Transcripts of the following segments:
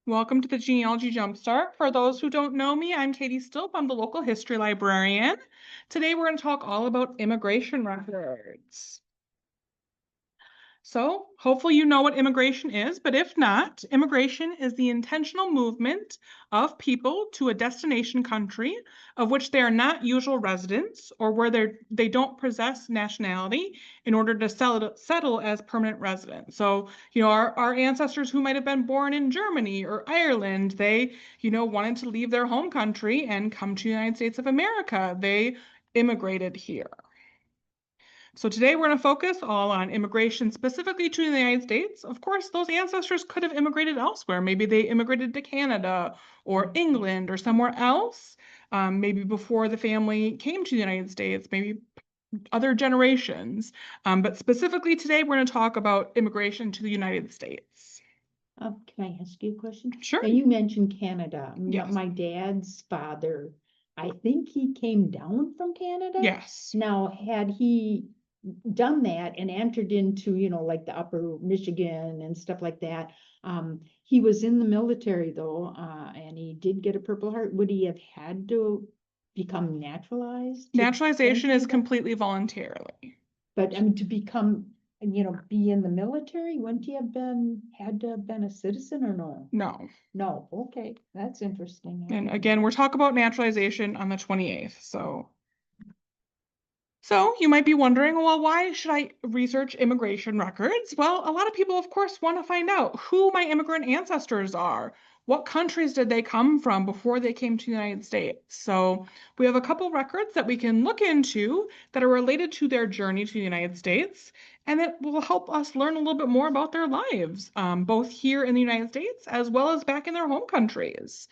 Welcome to the Genealogy Jumpstart. For those who don't know me, I'm Katie Stilp. I'm the local history librarian. Today we're going to talk all about immigration records. So hopefully you know what immigration is, but if not, immigration is the intentional movement of people to a destination country of which they are not usual residents or where they don't possess nationality in order to settle as permanent residents. So, our ancestors who might have been born in Germany or Ireland, they, wanted to leave their home country and come to the United States of America. They immigrated here. So today we're going to focus all on immigration specifically to the United States. Of course, those ancestors could have immigrated elsewhere. Maybe they immigrated to Canada or England or somewhere else, maybe before the family came to the United States, maybe other generations. But specifically today, we're going to talk about immigration to the United States. Can I ask you a question? Sure. Now, you mentioned Canada. Yes. My dad's father, I think he came down from Canada. Yes. Now, had he done that and entered into, like the upper Michigan and stuff like that, he was in the military though, and he did get a Purple Heart. Would he have had to become naturalized? Naturalization is Canada? completely voluntarily. But I mean, to become, be in the military, wouldn't he have had to have been a citizen or no? No. No, okay, that's interesting. And again, we're talking about naturalization on the 28th. So you might be wondering, well, why should I research immigration records? Well, a lot of people, of course, want to find out who my immigrant ancestors are. What countries did they come from before they came to the United States? So we have a couple records that we can look into that are related to their journey to the United States, and that will help us learn a little bit more about their lives, both here in the United States as well as back in their home countries.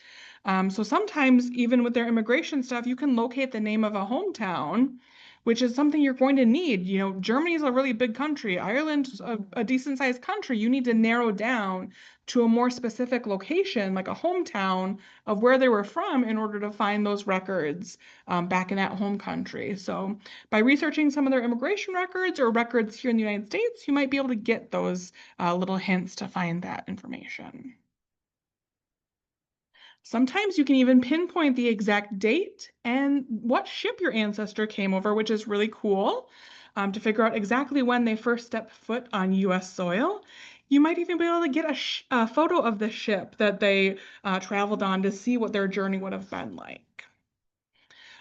So sometimes, even with their immigration stuff, you can locate the name of a hometown, which is something you're going to need. Germany is a really big country. Ireland's a decent sized country. You need to narrow down to a more specific location, like a hometown of where they were from, in order to find those records back in that home country. So by researching some of their immigration records or records here in the United States, you might be able to get those little hints to find that information. Sometimes you can even pinpoint the exact date and what ship your ancestor came over, which is really cool, to figure out exactly when they first stepped foot on US soil. You might even be able to get a photo of the ship that they traveled on to see what their journey would have been like.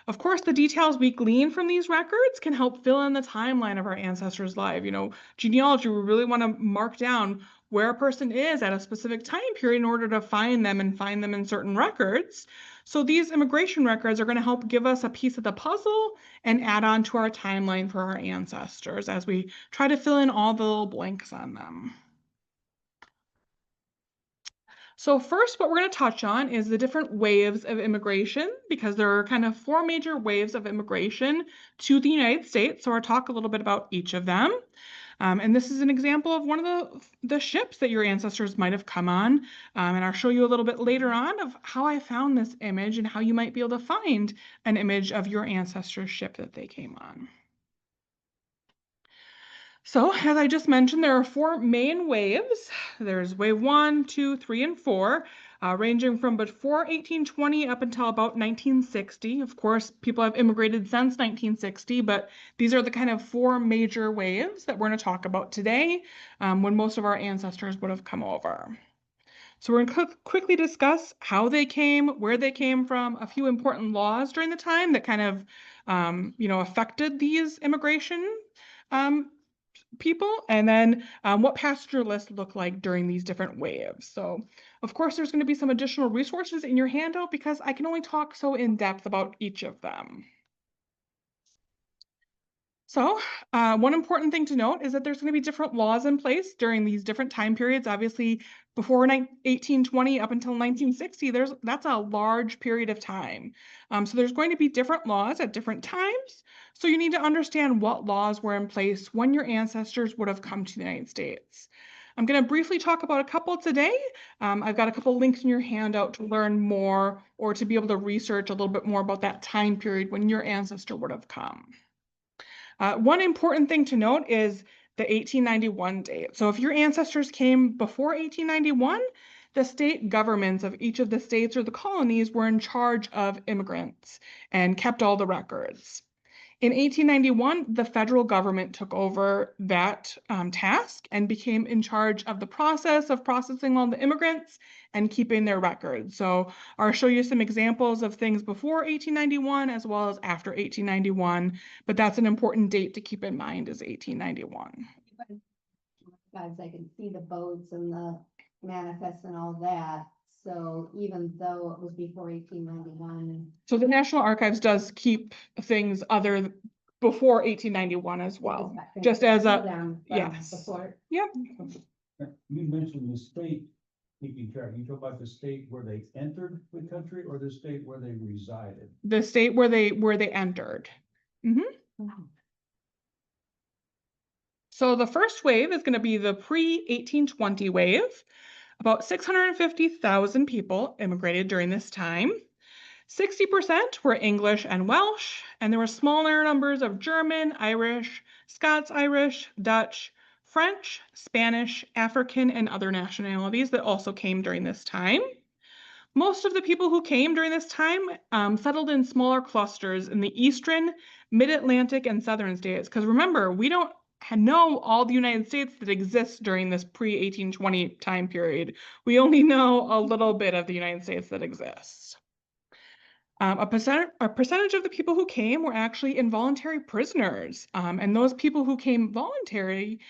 Of course, the details we glean from these records can help fill in the timeline of our ancestors' life. Genealogy, we really want to mark down where a person is at a specific time period in order to find them and find them in certain records. So these immigration records are going to help give us a piece of the puzzle and add on to our timeline for our ancestors as we try to fill in all the little blanks on them. So first, what we're going to touch on is the different waves of immigration, because there are kind of four major waves of immigration to the United States. So I'll talk a little bit about each of them. And this is an example of one of the ships that your ancestors might have come on. And I'll show you a little bit later on of how I found this image and how you might be able to find an image of your ancestor's ship that they came on. So, as I just mentioned, there are four main waves. There's wave 1, 2, 3, and 4, ranging from before 1820 up until about 1960. Of course, people have immigrated since 1960, but these are the kind of four major waves that we're going to talk about today, when most of our ancestors would have come over. So we're going to quickly discuss how they came, where they came from, a few important laws during the time that kind of, affected these immigration um, people, and then what passenger lists look like during these different waves. So, of course, there's going to be some additional resources in your handout because I can only talk so in depth about each of them. So, one important thing to note is that there's going to be different laws in place during these different time periods. Obviously, before 1820 up until 1960, that's a large period of time. So there's going to be different laws at different times. So you need to understand what laws were in place when your ancestors would have come to the United States. I'm going to briefly talk about a couple today. I've got a couple links in your handout to learn more or to be able to research a little bit more about that time period when your ancestor would have come. One important thing to note is the 1891 date. So if your ancestors came before 1891, the state governments of each of the states or the colonies were in charge of immigrants and kept all the records. In 1891, the federal government took over that task and became in charge of the process of processing all the immigrants and keeping their records. So I'll show you some examples of things before 1891 as well as after 1891, but that's an important date to keep in mind is 1891. Guys, I can see the boats and the manifests and all that. So even though it was before 1891. So the National Archives does keep things other before 1891 as well, just as a, yes. Before. Yep. You mentioned the state keeping track. You talk about the state where they entered the country or the state where they resided? The state where they entered. So the first wave is going to be the pre-1820 wave. About 650,000 people immigrated during this time. 60% were English and Welsh, and there were smaller numbers of German, Irish, Scots-Irish, Dutch, French, Spanish, African, and other nationalities that also came during this time. Most of the people who came during this time settled in smaller clusters in the eastern, mid-Atlantic, and southern states. Because remember, we don't know all the United States that exists during this pre-1820 time period. We only know a little bit of the United States that exists. A percentage of the people who came were actually involuntary prisoners. And those people who came voluntary,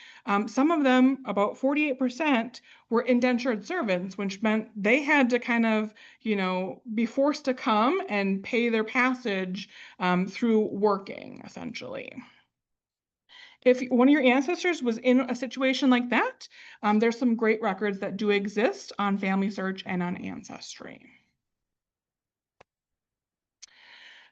some of them, about 48%, were indentured servants, which meant they had to kind of, be forced to come and pay their passage through working, essentially. If one of your ancestors was in a situation like that, there's some great records that do exist on Family Search and on Ancestry.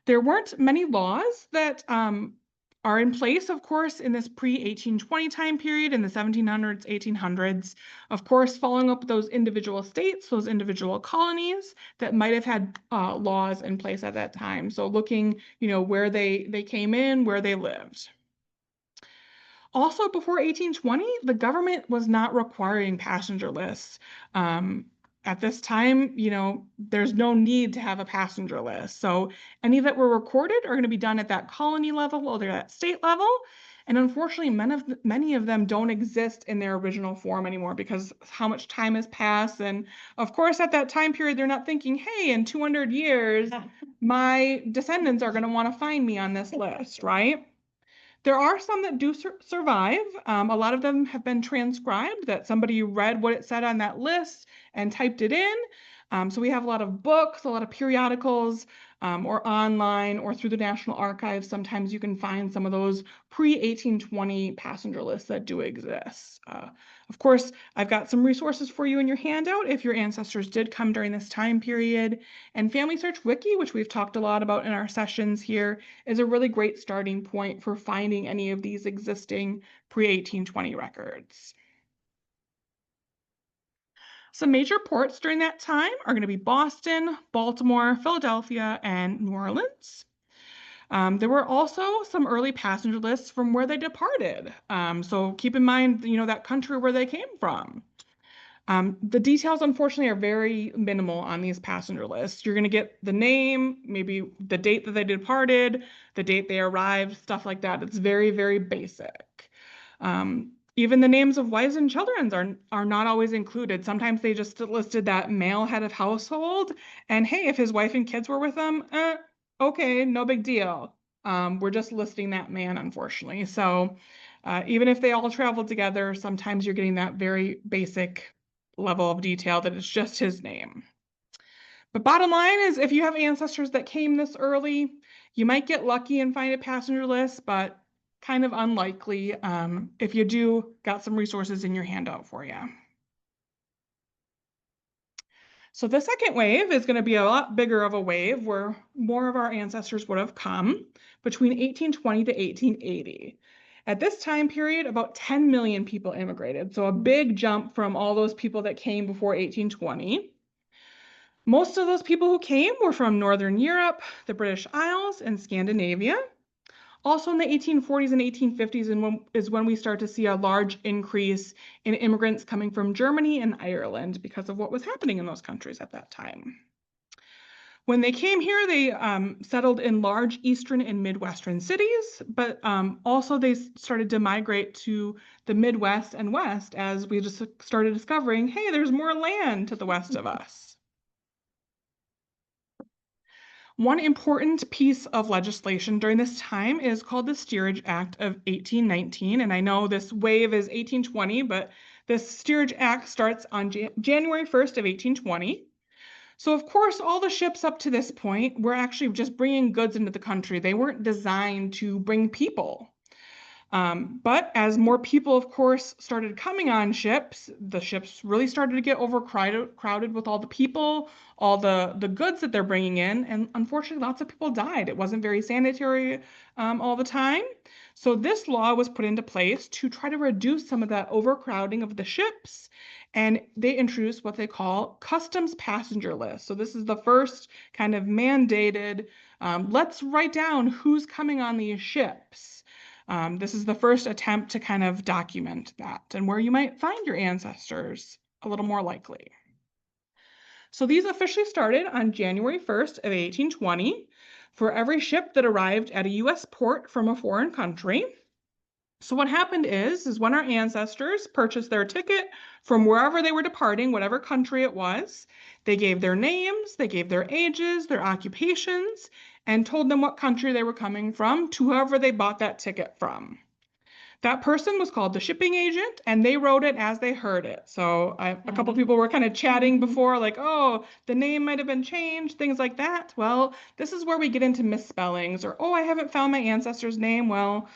There weren't many laws that are in place, of course, in this pre-1820 time period in the 1700s, 1800s. Of course, following up those individual states, those individual colonies that might have had laws in place at that time. So looking, where they came in, where they lived. Also, before 1820, the government was not requiring passenger lists. At this time, there's no need to have a passenger list. So any that were recorded are going to be done at that colony level or at state level. And unfortunately, many of them don't exist in their original form anymore because how much time has passed. And of course, at that time period, they're not thinking, hey, in 200 years, my descendants are going to want to find me on this list, right? There are some that do survive. A lot of them have been transcribed, that somebody read what it said on that list and typed it in. So we have a lot of books, a lot of periodicals, or online or through the National Archives. Sometimes you can find some of those pre-1820 passenger lists that do exist. Of course, I've got some resources for you in your handout if your ancestors did come during this time period. And Family Search Wiki, which we've talked a lot about in our sessions here, is a really great starting point for finding any of these existing pre-1820 records. Some major ports during that time are going to be Boston, Baltimore, Philadelphia, and New Orleans. There were also some early passenger lists from where they departed. So keep in mind, that country where they came from. The details, unfortunately, are very minimal on these passenger lists. You're going to get the name, maybe the date that they departed, the date they arrived, stuff like that. It's very, very basic. Even the names of wives and children are not always included. Sometimes they just listed that male head of household, and hey, if his wife and kids were with him, okay, no big deal. We're just listing that man, unfortunately. So even if they all traveled together, sometimes you're getting that very basic level of detail that it's just his name. But bottom line is, if you have ancestors that came this early, you might get lucky and find a passenger list, but kind of unlikely. If you do, got some resources in your handout for you. So the second wave is going to be a lot bigger of a wave where more of our ancestors would have come between 1820 to 1880. At this time period, about 10 million people immigrated. So a big jump from all those people that came before 1820. Most of those people who came were from Northern Europe, the British Isles, and Scandinavia. Also in the 1840s and 1850s is when we start to see a large increase in immigrants coming from Germany and Ireland because of what was happening in those countries at that time. When they came here, they settled in large eastern and midwestern cities, but also they started to migrate to the Midwest and West as we just started discovering, hey, there's more land to the west of us. One important piece of legislation during this time is called the Steerage Act of 1819. And I know this wave is 1820, but this Steerage Act starts on January 1st of 1820. So of course, all the ships up to this point were actually just bringing goods into the country. They weren't designed to bring people. But as more people, of course, started coming on ships, the ships really started to get overcrowded with all the people, all the goods that they're bringing in. And unfortunately, lots of people died. It wasn't very sanitary all the time. So this law was put into place to try to reduce some of that overcrowding of the ships. And they introduced what they call customs passenger lists. So this is the first kind of mandated, let's write down who's coming on these ships. This is the first attempt to kind of document that and where you might find your ancestors a little more likely. So these officially started on January 1st of 1820 for every ship that arrived at a US port from a foreign country. So what happened is when our ancestors purchased their ticket from wherever they were departing, whatever country it was, they gave their names, they gave their ages, their occupations, and told them what country they were coming from to whoever they bought that ticket from. That person was called the shipping agent, and they wrote it as they heard it. So a couple people were kind of chatting before, like, oh, the name might have been changed, things like that. Well, this is where we get into misspellings, or, oh, I haven't found my ancestor's name. Well,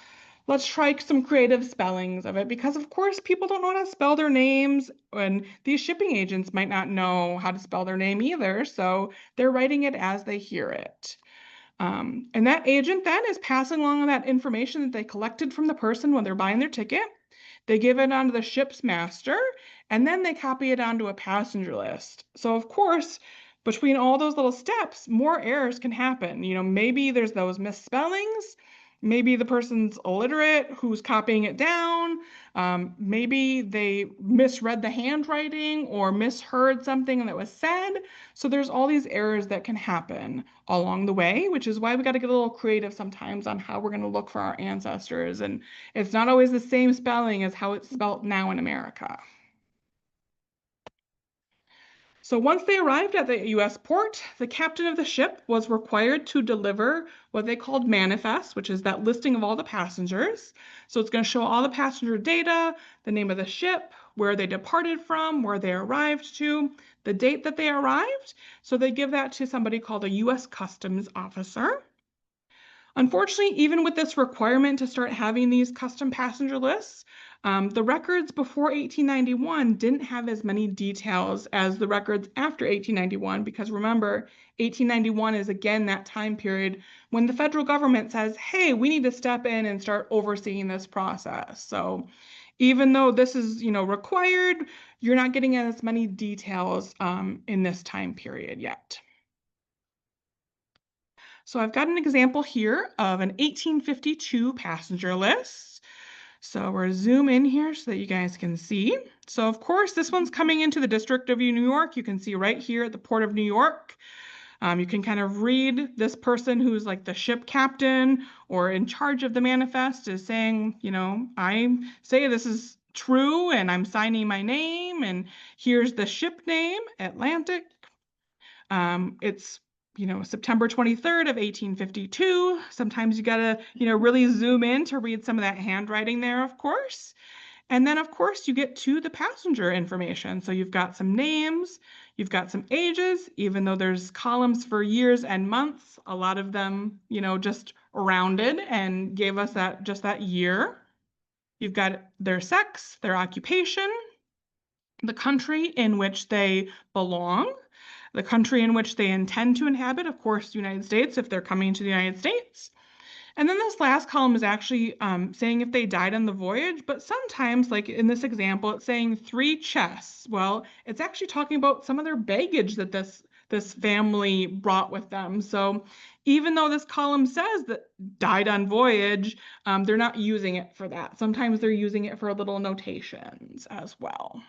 let's try some creative spellings of it, because of course people don't know how to spell their names, and these shipping agents might not know how to spell their name either, so they're writing it as they hear it. And that agent then is passing along that information that they collected from the person when they're buying their ticket. They give it onto the ship's master, and then they copy it onto a passenger list. So of course, between all those little steps, more errors can happen. You know, maybe there's those misspellings. Maybe the person's illiterate who's copying it down. Maybe they misread the handwriting or misheard something that was said. So there's all these errors that can happen along the way, which is why we got to get a little creative sometimes on how we're going to look for our ancestors. And it's not always the same spelling as how it's spelt now in America. So once they arrived at the US port, the captain of the ship was required to deliver what they called manifests, which is that listing of all the passengers. So it's going to show all the passenger data, the name of the ship, where they departed from, where they arrived to, the date that they arrived. So they give that to somebody called a US Customs officer. Unfortunately, even with this requirement to start having these custom passenger lists, the records before 1891 didn't have as many details as the records after 1891, because remember, 1891 is again that time period when the federal government says, hey, we need to step in and start overseeing this process. So even though this is, required, you're not getting as many details in this time period yet. So I've got an example here of an 1852 passenger list. So we're zoom in here so that you guys can see. So of course, this one's coming into the District of New York. You can see right here at the Port of New York. You can kind of read this person who's like the ship captain or in charge of the manifest is saying, I say this is true and I'm signing my name, and here's the ship name, Atlantic. It's September 23rd of 1852. Sometimes you gotta, really zoom in to read some of that handwriting there, of course. And then, of course, you get to the passenger information. So you've got some names, you've got some ages, even though there's columns for years and months, a lot of them, just rounded and gave us just that year. You've got their sex, their occupation, the country in which they belong, the country in which they intend to inhabit, of course, the United States, if they're coming to the United States. And then this last column is actually saying if they died on the voyage, but sometimes, like in this example, it's saying 3 chests. Well, it's actually talking about some of their baggage that this family brought with them. So even though this column says that died on voyage, they're not using it for that. Sometimes they're using it for little notations as well.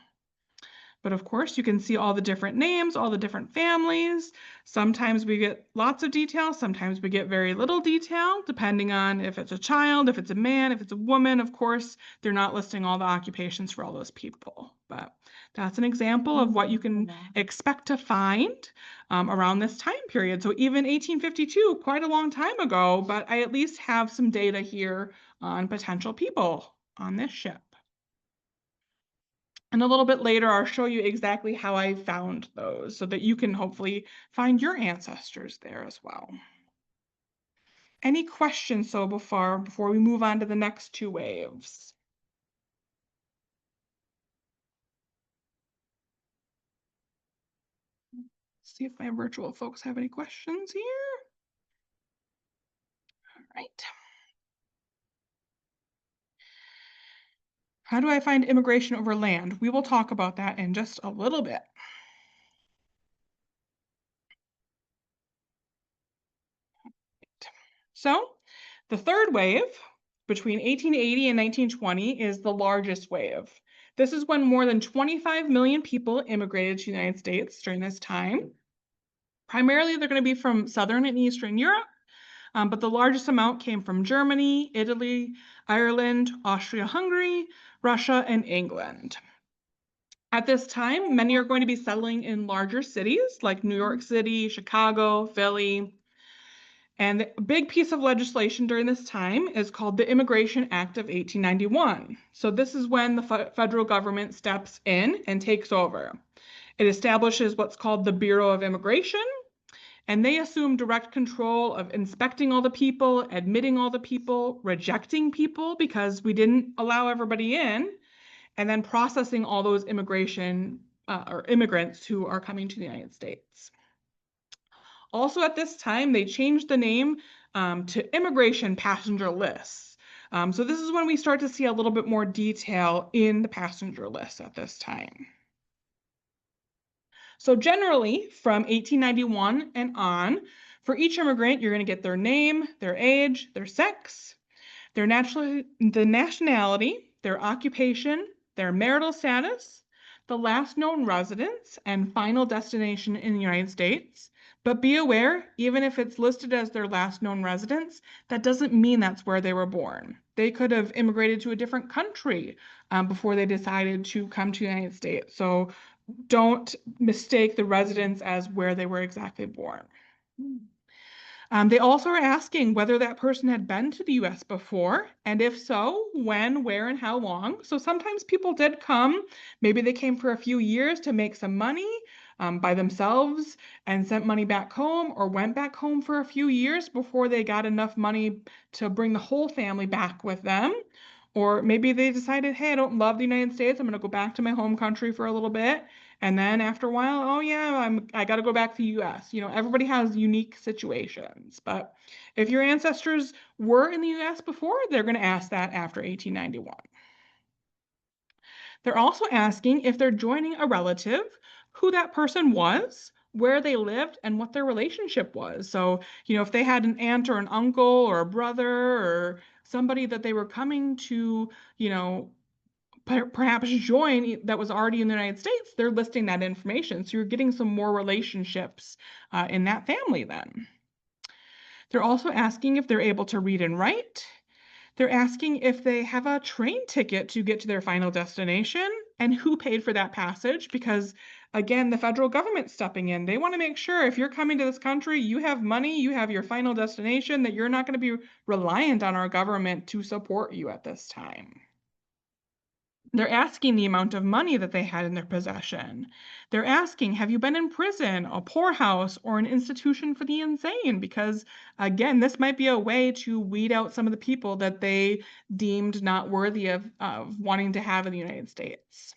But of course, you can see all the different names, all the different families. Sometimes we get lots of detail, sometimes we get very little detail, depending on if it's a child, if it's a man, if it's a woman. Of course, they're not listing all the occupations for all those people. But that's an example of what you can expect to find around this time period. So even 1852, quite a long time ago, but I at least have some data here on potential people on this ship. And a little bit later, I'll show you exactly how I found those so that you can hopefully find your ancestors there as well. Any questions so before we move on to the next two waves? See if my virtual folks have any questions here. All right. How do I find immigration over land? We will talk about that in just a little bit. So the third wave between 1880 and 1920 is the largest wave. This is when more than 25 million people immigrated to the United States during this time. Primarily, they're going to be from Southern and Eastern Europe, but the largest amount came from Germany, Italy, Ireland, Austria-Hungary, Russia, and England. At this time, many are going to be settling in larger cities like New York City, Chicago, Philly. And the big piece of legislation during this time is called the Immigration Act of 1891. So this is when the federal government steps in and takes over. It establishes what's called the Bureau of Immigration, and they assume direct control of inspecting all the people, admitting all the people, rejecting people because we didn't allow everybody in, and then processing all those immigration or immigrants who are coming to the United States. Also at this time, they changed the name to immigration passenger lists. So this is when we start to see a little bit more detail in the passenger lists at this time. So generally, from 1891 and on, for each immigrant, you're going to get their name, their age, their sex, the nationality, their occupation, their marital status, the last known residence, and final destination in the United States. But be aware, even if it's listed as their last known residence, that doesn't mean that's where they were born. They could have immigrated to a different country before they decided to come to the United States. So don't mistake the residence as where they were exactly born. They also are asking whether that person had been to the US before, and if so, when, where, and how long. So sometimes people did come, maybe they came for a few years to make some money by themselves and sent money back home, or went back home for a few years before they got enough money to bring the whole family back with them. Or maybe they decided, hey, I don't love the United States, I'm going to go back to my home country for a little bit. And then after a while, oh yeah, I got to go back to the US. You know, everybody has unique situations. But if your ancestors were in the US before, they're going to ask that after 1891. They're also asking if they're joining a relative, who that person was, where they lived, and what their relationship was. So, you know, if they had an aunt or an uncle or a brother or somebody that they were coming to, you know, perhaps join that was already in the United States, they're listing that information. So you're getting some more relationships in that family then. They're also asking if they're able to read and write. They're asking if they have a train ticket to get to their final destination and who paid for that passage, because again, the federal government's stepping in. They want to make sure if you're coming to this country, you have money, you have your final destination, that you're not going to be reliant on our government to support you at this time. They're asking the amount of money that they had in their possession. They're asking, have you been in prison, a poorhouse, or an institution for the insane? Because again, this might be a way to weed out some of the people that they deemed not worthy of wanting to have in the United States.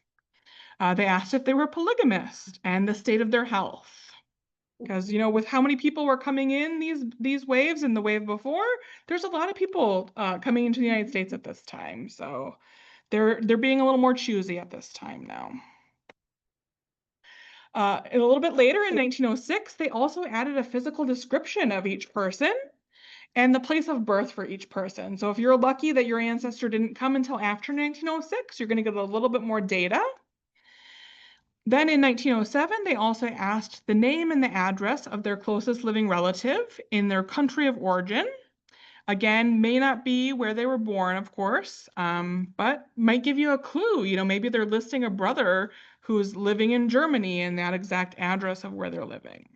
They asked if they were polygamist and the state of their health. Because, you know, with how many people were coming in these waves and the wave before, there's a lot of people coming into the United States at this time. So they're being a little more choosy at this time now. A little bit later in 1906, they also added a physical description of each person and the place of birth for each person. So if you're lucky that your ancestor didn't come until after 1906, you're going to get a little bit more data. Then in 1907, they also asked the name and the address of their closest living relative in their country of origin. Again, may not be where they were born, of course, but might give you a clue. You know, maybe they're listing a brother who's living in Germany and that exact address of where they're living.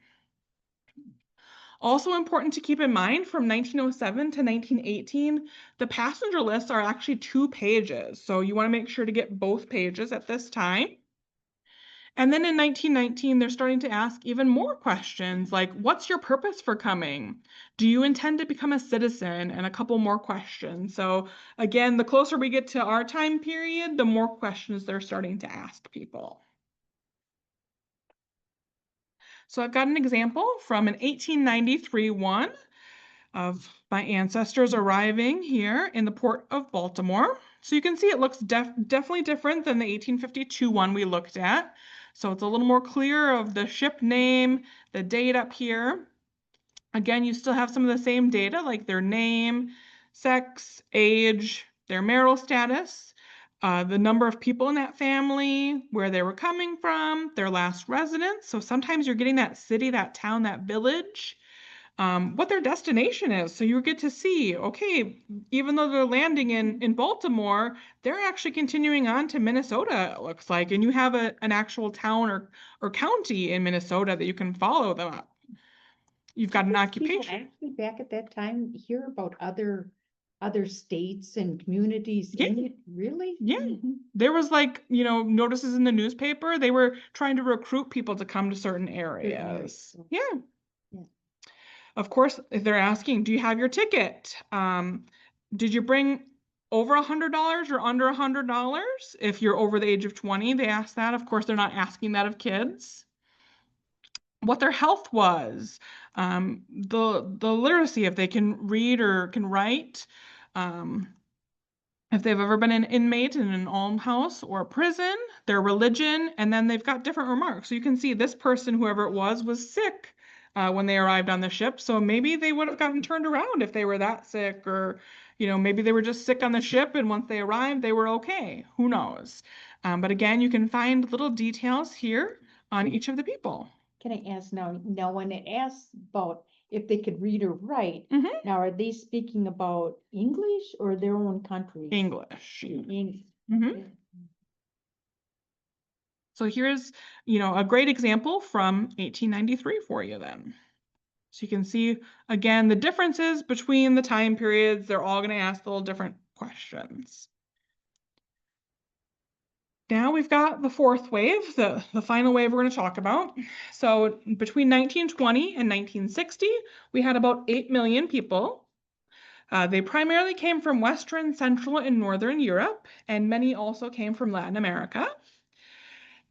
Also important to keep in mind, from 1907 to 1918, the passenger lists are actually 2 pages. So you want to make sure to get both pages at this time. And then in 1919, they're starting to ask even more questions like, what's your purpose for coming? Do you intend to become a citizen? And a couple more questions. So again, the closer we get to our time period, the more questions they're starting to ask people. So I've got an example from an 1893 one of my ancestors arriving here in the port of Baltimore. So you can see it looks definitely different than the 1852 one we looked at. So it's a little more clear of the ship name, the date up here. Again, you still have some of the same data like their name, sex, age, their marital status, the number of people in that family, where they were coming from, their last residence. So sometimes you're getting that city, that town, that village, what their destination is. So you get to see, okay, even though they're landing in Baltimore, they're actually continuing on to Minnesota, it looks like, and you have an actual town or county in Minnesota that you can follow them up. You've got an People occupation. actually back at that time hear about other states and communities Yeah. in it, really? Yeah. Mhm. There was like, you know, notices in the newspaper. They were trying to recruit people to come to certain areas. Yeah. Yeah. Of course, if they're asking, do you have your ticket? Did you bring over $100 or under $100? If you're over the age of 20, they ask that. Of course, they're not asking that of kids. What their health was, the literacy, if they can read or can write, if they've ever been an inmate in an almshouse or a prison, their religion, and then they've got different remarks. So you can see this person, whoever it was sick when they arrived on the ship. So maybe they would have gotten turned around if they were that sick, or, you know, maybe they were just sick on the ship and once they arrived, they were okay. Who knows? But again, you can find little details here on each of the people. Can I ask now when it asks about if they could read or write, Mhm. now are they speaking about English or their own country? English. English. Mhm. So here's, you know, a great example from 1893 for you then. So you can see, again, the differences between the time periods. They're all going to ask little different questions. Now we've got the fourth wave, the final wave we're going to talk about. So between 1920 and 1960, we had about 8 million people. They primarily came from Western, Central, and Northern Europe, and many also came from Latin America.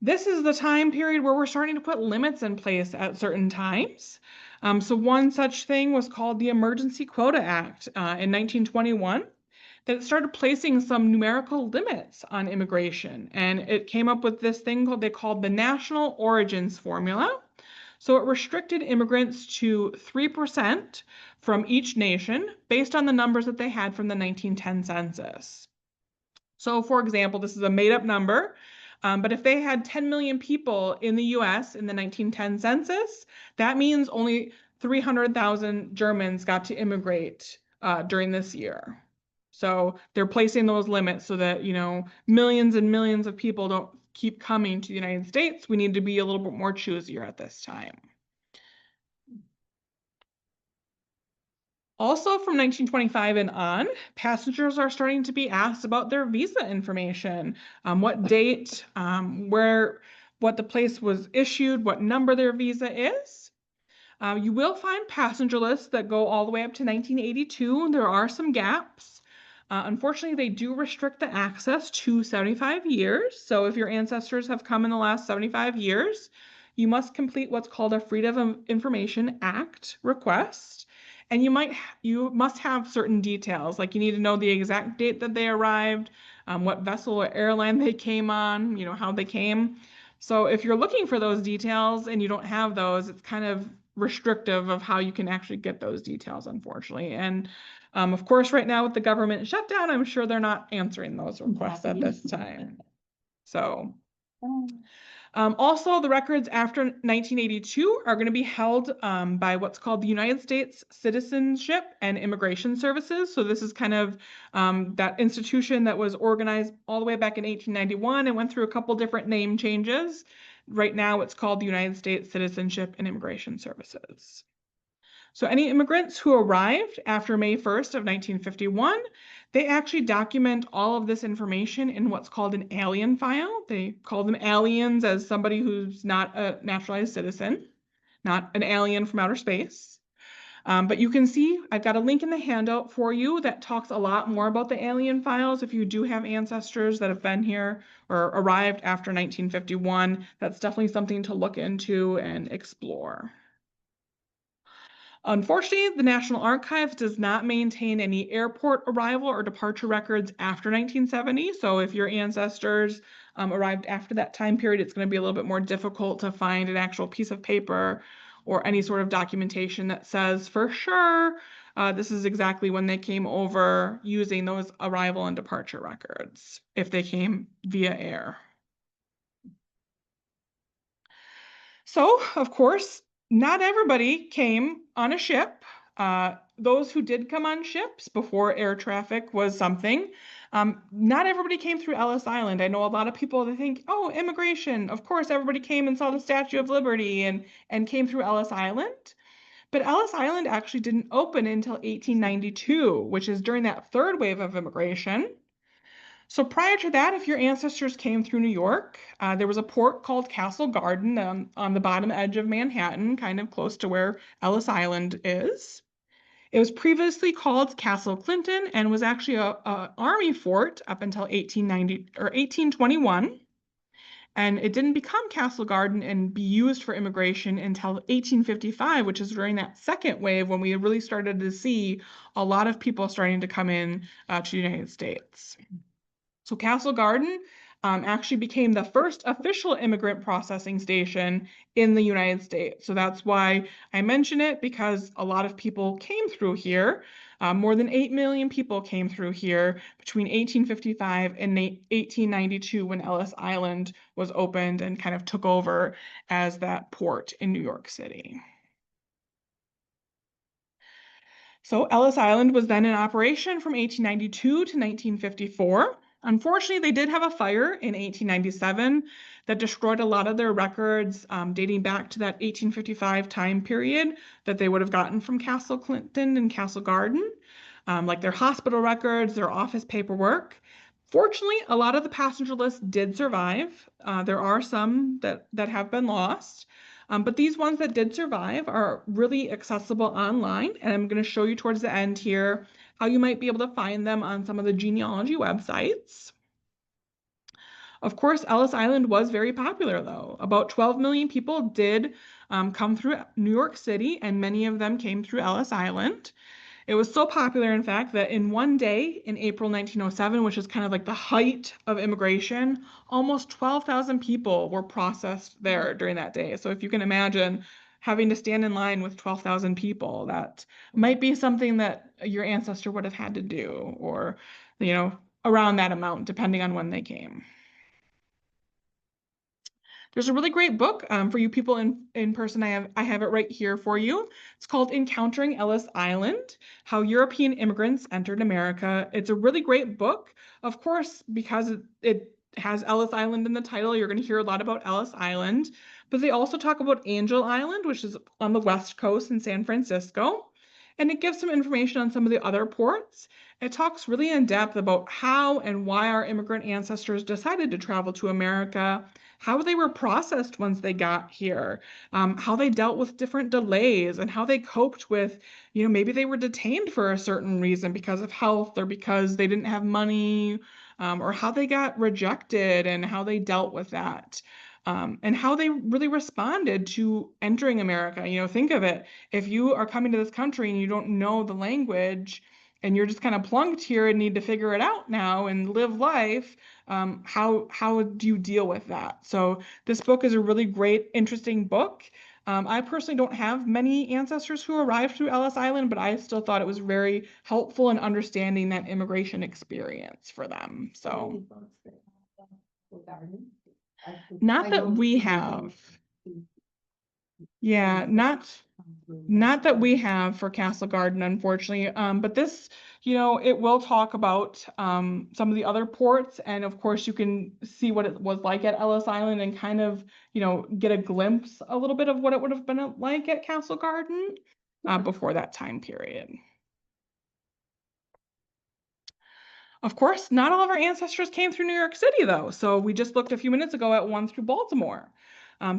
This is the time period where we're starting to put limits in place at certain times. So one such thing was called the Emergency Quota Act in 1921 that started placing some numerical limits on immigration. And it came up with this thing they called the National Origins Formula. So it restricted immigrants to 3% from each nation based on the numbers that they had from the 1910 census. So for example, this is a made up number, but if they had 10 million people in the US in the 1910 census, that means only 300,000 Germans got to immigrate during this year. So they're placing those limits so that, you know, millions and millions of people don't keep coming to the United States. We need to be a little bit more choosier at this time. Also from 1925 and on, passengers are starting to be asked about their visa information, what date, what the place was issued, what number their visa is. You will find passenger lists that go all the way up to 1982. There are some gaps. Unfortunately, they do restrict the access to 75 years. So if your ancestors have come in the last 75 years, you must complete what's called a Freedom of Information Act request. And you must have certain details, like you need to know the exact date that they arrived, what vessel or airline they came on, you know, how they came. So if you're looking for those details and you don't have those, it's kind of restrictive of how you can actually get those details, unfortunately. And of course, right now with the government shutdown, I'm sure they're not answering those requests at this time. So. Also, the records after 1982 are going to be held by what's called the United States Citizenship and Immigration Services. So this is kind of that institution that was organized all the way back in 1891 and went through a couple different name changes. Right now, it's called the United States Citizenship and Immigration Services. So any immigrants who arrived after May 1st of 1951, they actually document all of this information in what's called an alien file. They call them aliens as somebody who's not a naturalized citizen, not an alien from outer space. But you can see, I've got a link in the handout for you that talks a lot more about the alien files. If you do have ancestors that have been here or arrived after 1951, that's definitely something to look into and explore. Unfortunately, the National Archives does not maintain any airport arrival or departure records after 1970. So if your ancestors arrived after that time period, it's going to be a little bit more difficult to find an actual piece of paper or any sort of documentation that says for sure this is exactly when they came over using those arrival and departure records if they came via air. So, of course, not everybody came on a ship. Those who did come on ships before air traffic was something. Not everybody came through Ellis Island. I know a lot of people that think, oh, immigration. Of course, everybody came and saw the Statue of Liberty and came through Ellis Island. But Ellis Island actually didn't open until 1892, which is during that third wave of immigration. So prior to that, if your ancestors came through New York, there was a port called Castle Garden on the bottom edge of Manhattan, kind of close to where Ellis Island is. It was previously called Castle Clinton and was actually a army fort up until 1890 or 1821. And it didn't become Castle Garden and be used for immigration until 1855, which is during that second wave when we really started to see a lot of people starting to come in to the United States. So Castle Garden actually became the first official immigrant processing station in the United States. So that's why I mention it, because a lot of people came through here. More than 8 million people came through here between 1855 and 1892 when Ellis Island was opened and kind of took over as that port in New York City. So Ellis Island was then in operation from 1892 to 1954. Unfortunately, they did have a fire in 1897 that destroyed a lot of their records dating back to that 1855 time period that they would have gotten from Castle Clinton and Castle Garden, like their hospital records, their office paperwork. Fortunately, a lot of the passenger lists did survive. There are some that have been lost. But these ones that did survive are really accessible online, and I'm going to show you towards the end here how you might be able to find them on some of the genealogy websites. Of course, Ellis Island was very popular, though. About 12 million people did come through New York City, and many of them came through Ellis Island. It was so popular, in fact, that in one day in April 1907, which is kind of like the height of immigration, almost 12,000 people were processed there during that day. So if you can imagine having to stand in line with 12,000 people, that might be something that your ancestor would have had to do, or, you know, around that amount, depending on when they came. There's a really great book for you people in person. I have it right here for you. It's called Encountering Ellis Island: How European Immigrants Entered America. It's a really great book. Of course, because it has Ellis Island in the title, you're going to hear a lot about Ellis Island. But they also talk about Angel Island, which is on the West Coast in San Francisco. And it gives some information on some of the other ports. It talks really in depth about how and why our immigrant ancestors decided to travel to America, how they were processed once they got here, how they dealt with different delays, and how they coped with, you know, maybe they were detained for a certain reason because of health or because they didn't have money, or how they got rejected and how they dealt with that. And how they really responded to entering America. You know, think of it. If you are coming to this country and you don't know the language, and you're just kind of plunked here and need to figure it out now and live life, how do you deal with that? So this book is a really great, interesting book. I personally don't have many ancestors who arrived through Ellis Island, but I still thought it was very helpful in understanding that immigration experience for them. So Any books that have the garden? not I that know we you can have. see Yeah, some not books come through not that we garden. have for Castle Garden, unfortunately. But this, it will talk about some of the other ports, and of course you can see what it was like at Ellis Island and kind of, get a glimpse a little bit of what it would have been like at Castle Garden before that time period. Of course, not all of our ancestors came through New York City, though. So we just looked a few minutes ago at one through Baltimore.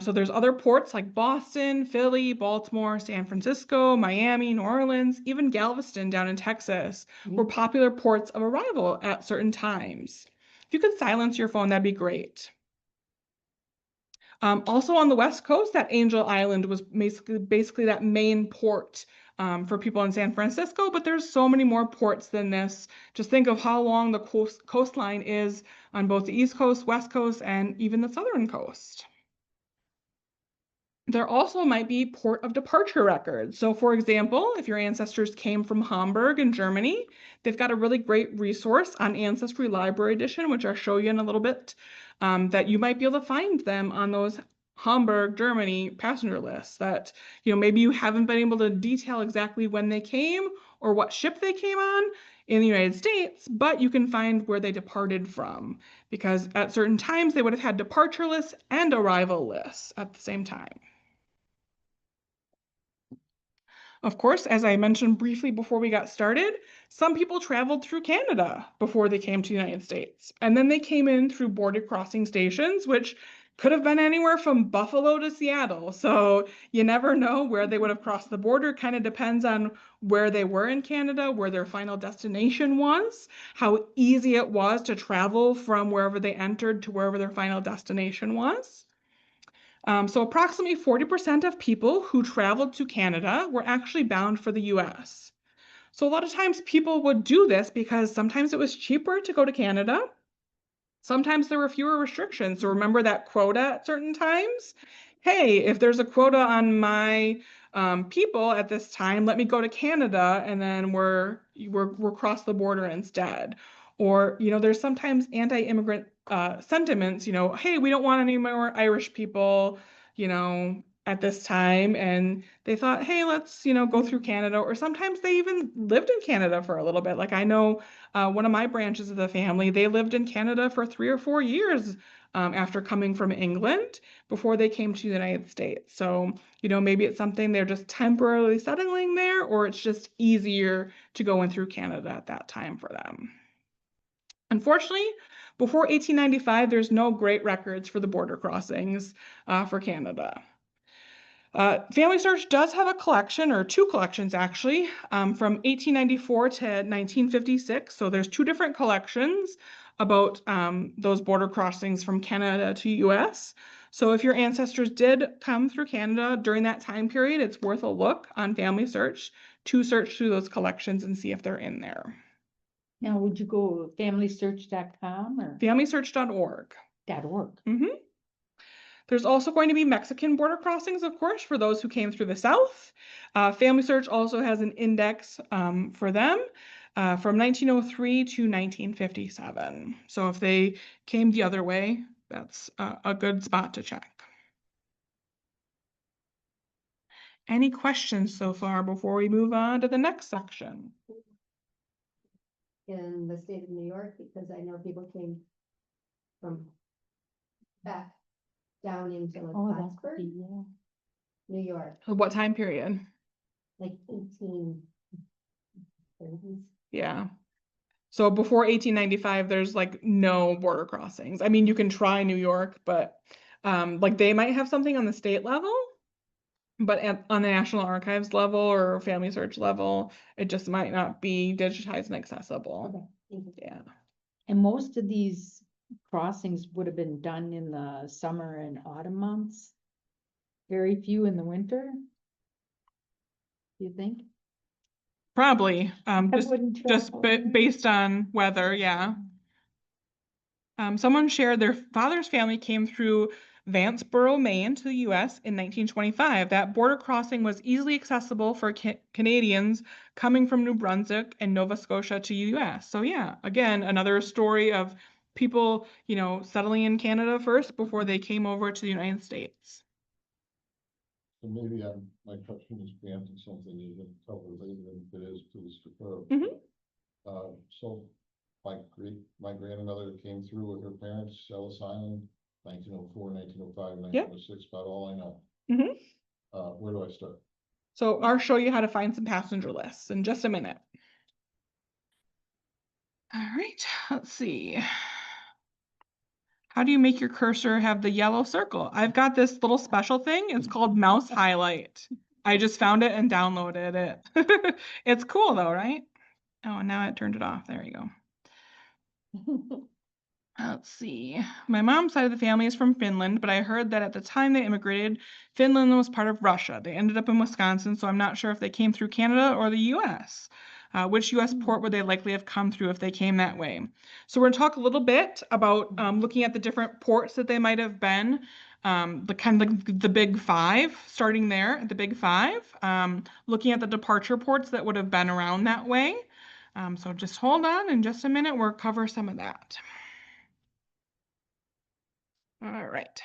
So there's other ports like Boston, Philly, Baltimore, San Francisco, Miami, New Orleans, even Galveston down in Texas were popular ports of arrival at certain times. If you could silence your phone, that'd be great. Also on the West Coast, that Angel Island was basically that main port for people in San Francisco, but there's so many more ports than this. Just think of how long the coastline is on both the East Coast, West Coast, and even the Southern coast. There also might be port of departure records. So for example, if your ancestors came from Hamburg in Germany, they've got a really great resource on Ancestry Library Edition, which I'll show you in a little bit, that you might be able to find them on those Hamburg, Germany passenger lists that, maybe you haven't been able to detail exactly when they came or what ship they came on in the United States, but you can find where they departed from, because at certain times they would have had departure lists and arrival lists at the same time. Of course, as I mentioned briefly before we got started, some people traveled through Canada before they came to the United States. And then they came in through border crossing stations, which could have been anywhere from Buffalo to Seattle. So you never know where they would have crossed the border. Kind of depends on where they were in Canada, where their final destination was, how easy it was to travel from wherever they entered to wherever their final destination was. So approximately 40% of people who traveled to Canada were actually bound for the US. So a lot of times people would do this because sometimes it was cheaper to go to Canada. Sometimes there were fewer restrictions. So remember that quota at certain times? Hey, if there's a quota on my people at this time, let me go to Canada and then we're cross the border instead. Or, there's sometimes anti-immigrant sentiments, hey, we don't want any more Irish people, at this time. And they thought, hey, let's, go through Canada. Or sometimes they even lived in Canada for a little bit. Like I know one of my branches of the family, they lived in Canada for 3 or 4 years after coming from England before they came to the United States. So, maybe it's something they're just temporarily settling there, or it's just easier to go in through Canada at that time for them. Unfortunately, before 1895, there's no great records for the border crossings for Canada. Family Search does have a collection, or two collections actually, from 1894 to 1956. So there's two different collections about those border crossings from Canada to US. So if your ancestors did come through Canada during that time period, it's worth a look on Family Search to search through those collections and see if they're in there. Now, would you go familysearch.com or FamilySearch.org. .org? There's also going to be Mexican border crossings, of course, for those who came through the South. Family Search also has an index for them from 1903 to 1957. So if they came the other way, that's a good spot to check. Any questions so far before we move on to the next section? In the state of New York, because I know people came from back down into like Oh, that could Plattsburgh, be, yeah. New York, What time period? like 1830s. Yeah. So before 1895, there's like no border crossings. I mean, you can try New York, but like they might have something on the state level, but on the National Archives level or Family Search level, it just might not be digitized and accessible. Okay, thank you. Yeah. And most of these crossings would have been done in the summer and autumn months. Very few in the winter. You think? Probably, I just, wouldn't just travel. based on weather, yeah. Someone shared their father's family came through Vanceboro, Maine to the US in 1925. That border crossing was easily accessible for Canadians coming from New Brunswick and Nova Scotia to US. So yeah, again, another story of people, settling in Canada first before they came over to the United States. So maybe my question is preempting something you didn't cover later than it is, please defer. Mhm. So my grandmother came through with her parents, Ellis Island, 1904, 1905, 1906, about all I know. Mhm. Where do I start? So I'll show you how to find some passenger lists in just a minute. All right, let's see. How do you make your cursor have the yellow circle? I've got this little special thing. It's called mouse highlight. I just found it and downloaded it. It's cool though, right? Oh, and now it turned it off. There you go. Let's see. My mom's side of the family is from Finland, but I heard that at the time they immigrated, Finland was part of Russia. They ended up in Wisconsin, so I'm not sure if they came through Canada or the US. Which US port would they likely have come through if they came that way? So we're going to talk a little bit about looking at the different ports that they might have been, the kind of the big five, starting there at the big five, looking at the departure ports that would have been around that way. So just hold on, in just a minute, we'll cover some of that. All right.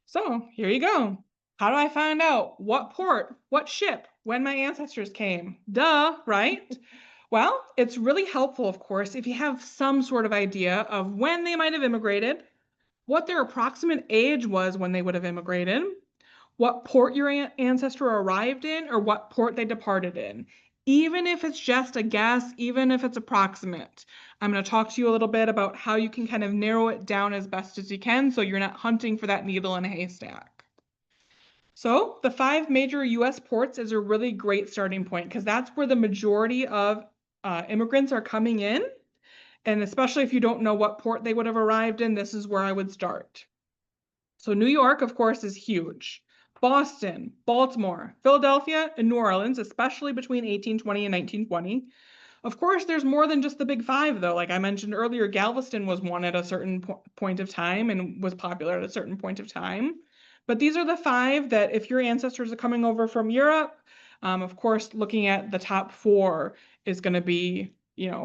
So here you go. How do I find out what port, what ship, when my ancestors came? Duh, right? Well, it's really helpful, of course, if you have some sort of idea of when they might have immigrated, what their approximate age was when they would have immigrated, what port your ancestor arrived in, or what port they departed in. Even if it's just a guess, even if it's approximate. I'm going to talk to you a little bit about how you can kind of narrow it down as best as you can so you're not hunting for that needle in a haystack. So the 5 major US ports is a really great starting point because that's where the majority of immigrants are coming in. And especially if you don't know what port they would have arrived in, this is where I would start. So New York, of course, is huge. Boston, Baltimore, Philadelphia, and New Orleans, especially between 1820 and 1920. Of course, there's more than just the big 5, though. Like I mentioned earlier, Galveston was one at a certain point of time and was popular at a certain point of time. But these are the 5 that if your ancestors are coming over from Europe, of course, looking at the top 4 is going to be,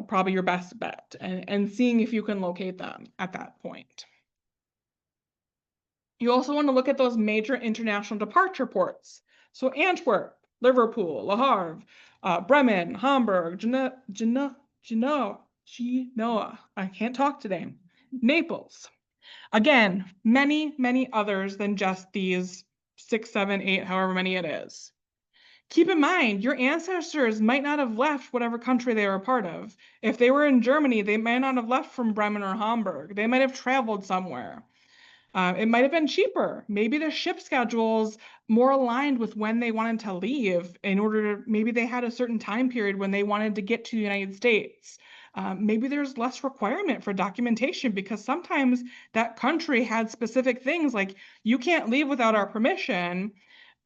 probably your best bet and seeing if you can locate them at that point. You also want to look at those major international departure ports. So Antwerp, Liverpool, Le Havre, Bremen, Hamburg, Genoa, I can't talk today, Naples. Again, many, many others than just these 6, 7, 8, however many it is. Keep in mind, your ancestors might not have left whatever country they were a part of. If they were in Germany, they might not have left from Bremen or Hamburg. They might have traveled somewhere. It might have been cheaper. Maybe the ship schedule's more aligned with when they wanted to leave in order to, maybe they had a certain time period when they wanted to get to the United States. Maybe there's less requirement for documentation because sometimes that country had specific things like you can't leave without our permission.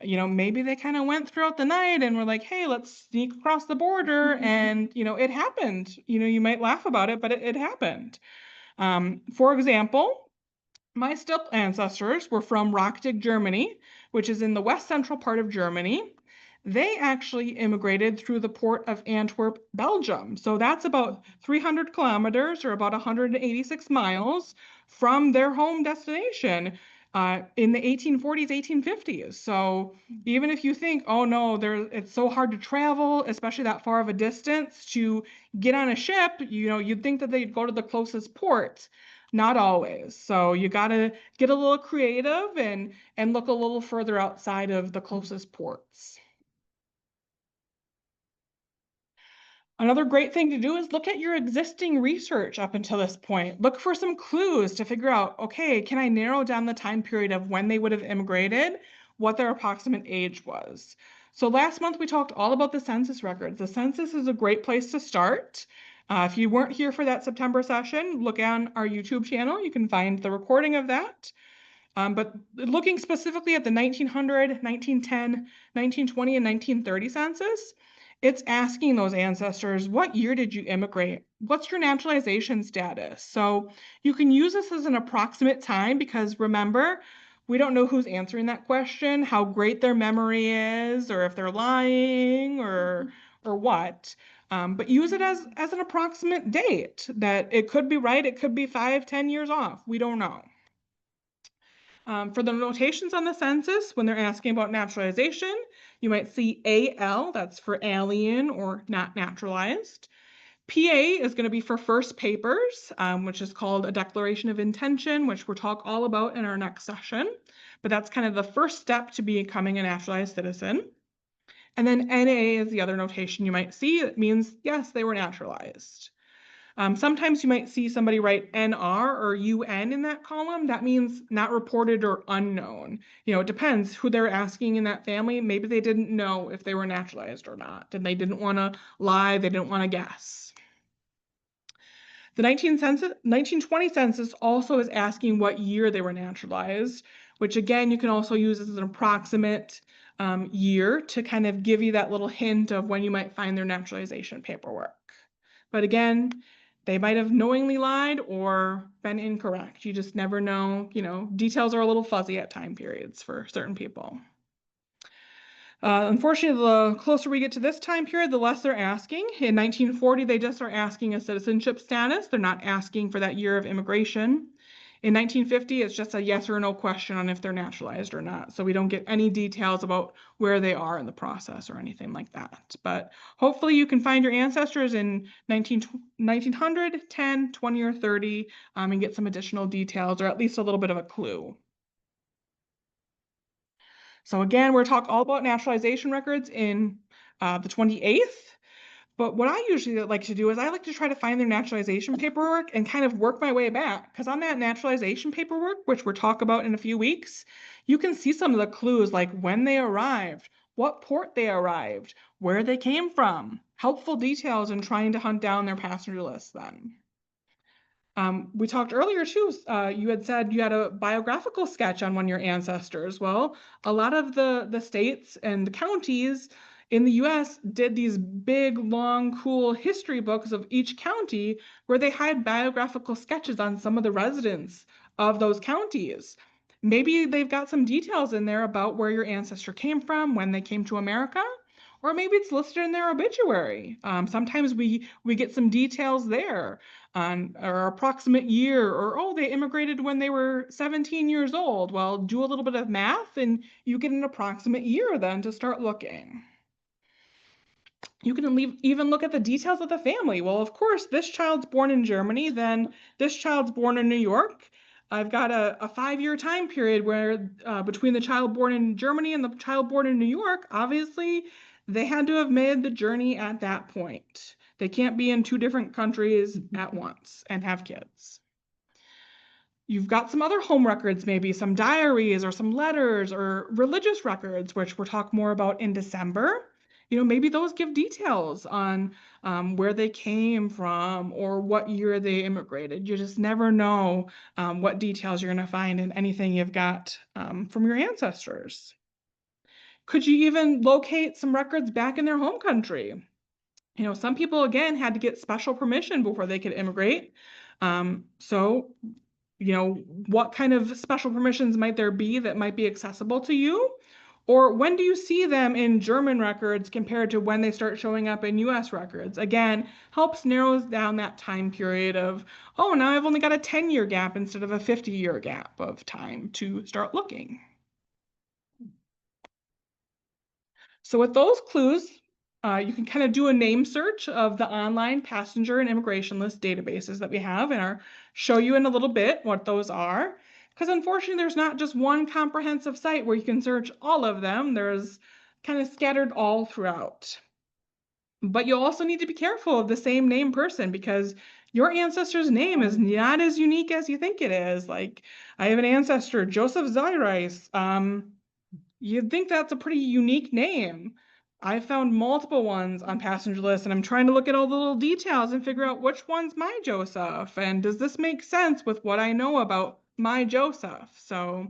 Maybe they kind of went throughout the night and were like, hey, let's sneak across the border. And, it happened. You might laugh about it, but it happened. For example, my step ancestors were from Rockdig, Germany, which is in the west central part of Germany. They actually immigrated through the port of Antwerp, Belgium. So that's about 300 kilometers or about 186 miles from their home destination in the 1840s, 1850s. So even if you think, oh no, it's so hard to travel, especially that far of a distance to get on a ship, you'd think that they'd go to the closest port. Not always. So you got to get a little creative and look a little further outside of the closest ports. Another great thing to do is look at your existing research up until this point. Look for some clues to figure out, okay, can I narrow down the time period of when they would have immigrated, what their approximate age was? So last month we talked all about the census records. The census is a great place to start. If you weren't here for that September session, look on our YouTube channel. You can find the recording of that. But looking specifically at the 1900, 1910, 1920, and 1930 census, It's asking those ancestors, what year did you immigrate? What's your naturalization status? So you can use this as an approximate time because remember, we don't know who's answering that question, how great their memory is, or if they're lying or what. But use it as an approximate date that it could be right, it could be 5-10 years off. We don't know. For the notations on the census, when they're asking about naturalization, you might see AL, that's for alien or not naturalized. PA is going to be for first papers, which is called a declaration of intention, which we'll talk all about in our next session. But that's kind of the first step to becoming a naturalized citizen. And then NA is the other notation you might see. It means, yes, they were naturalized. Sometimes you might see somebody write NR or UN in that column. That means not reported or unknown. You know, it depends who they're asking in that family. Maybe they didn't know if they were naturalized or not, and they didn't want to lie, they didn't want to guess. The 1920 census also is asking what year they were naturalized, which again, you can also use as an approximate year to kind of give you that little hint of when you might find their naturalization paperwork. But again, they might have knowingly lied or been incorrect. You just never know. You know, details are a little fuzzy at time periods for certain people. Unfortunately, the closer we get to this time period, the less they're asking. In 1940, they just are asking a citizenship status. They're not asking for that year of immigration. In 1950, it's just a yes or no question on if they're naturalized or not. So we don't get any details about where they are in the process or anything like that. But hopefully you can find your ancestors in 1900, 10, 20, or 30 and get some additional details or at least a little bit of a clue. So again, we're talking all about naturalization records in the 28th. But what I usually like to do is I like to try to find their naturalization paperwork and kind of work my way back. Because on that naturalization paperwork, which we'll talk about in a few weeks, you can see some of the clues like when they arrived, what port they arrived, where they came from, helpful details in trying to hunt down their passenger list then. We talked earlier too, you had said you had a biographical sketch on one of your ancestors. Well, a lot of the states and the counties in the US did these big, long, cool history books of each county where they had biographical sketches on some of the residents of those counties. Maybe they've got some details in there about where your ancestor came from, when they came to America, or maybe it's listed in their obituary. Sometimes we get some details there on or approximate year, or oh, they immigrated when they were 17 years old. Well, do a little bit of math and you get an approximate year then to start looking. You can even look at the details of the family. Well, of course, this child's born in Germany, then this child's born in New York. I've got a 5-year time period where between the child born in Germany and the child born in New York, obviously, they had to have made the journey at that point. They can't be in 2 different countries at once and have kids. You've got some other home records, maybe some diaries or some letters or religious records, which we'll talk more about in December. You know, maybe those give details on where they came from or what year they immigrated. You just never know what details you're going to find in anything you've got from your ancestors. Could you even locate some records back in their home country? You know, some people, again, had to get special permission before they could immigrate. So, you know, what kind of special permissions might there be that might be accessible to you? Or when do you see them in German records compared to when they start showing up in US records? Again, helps narrow down that time period of, oh, now I've only got a 10-year gap instead of a 50-year gap of time to start looking. So with those clues, you can kind of do a name search of the online passenger and immigration list databases that we have, and I'll show you in a little bit what those are. Because unfortunately, there's not just one comprehensive site where you can search all of them. There's kind of scattered all throughout. But you'll also need to be careful of the same name person because your ancestor's name is not as unique as you think it is. Like, I have an ancestor, Joseph Zeireis. You'd think that's a pretty unique name. I found multiple ones on passenger lists and I'm trying to look at all the little details and figure out which one's my Joseph and does this make sense with what I know about my Joseph? So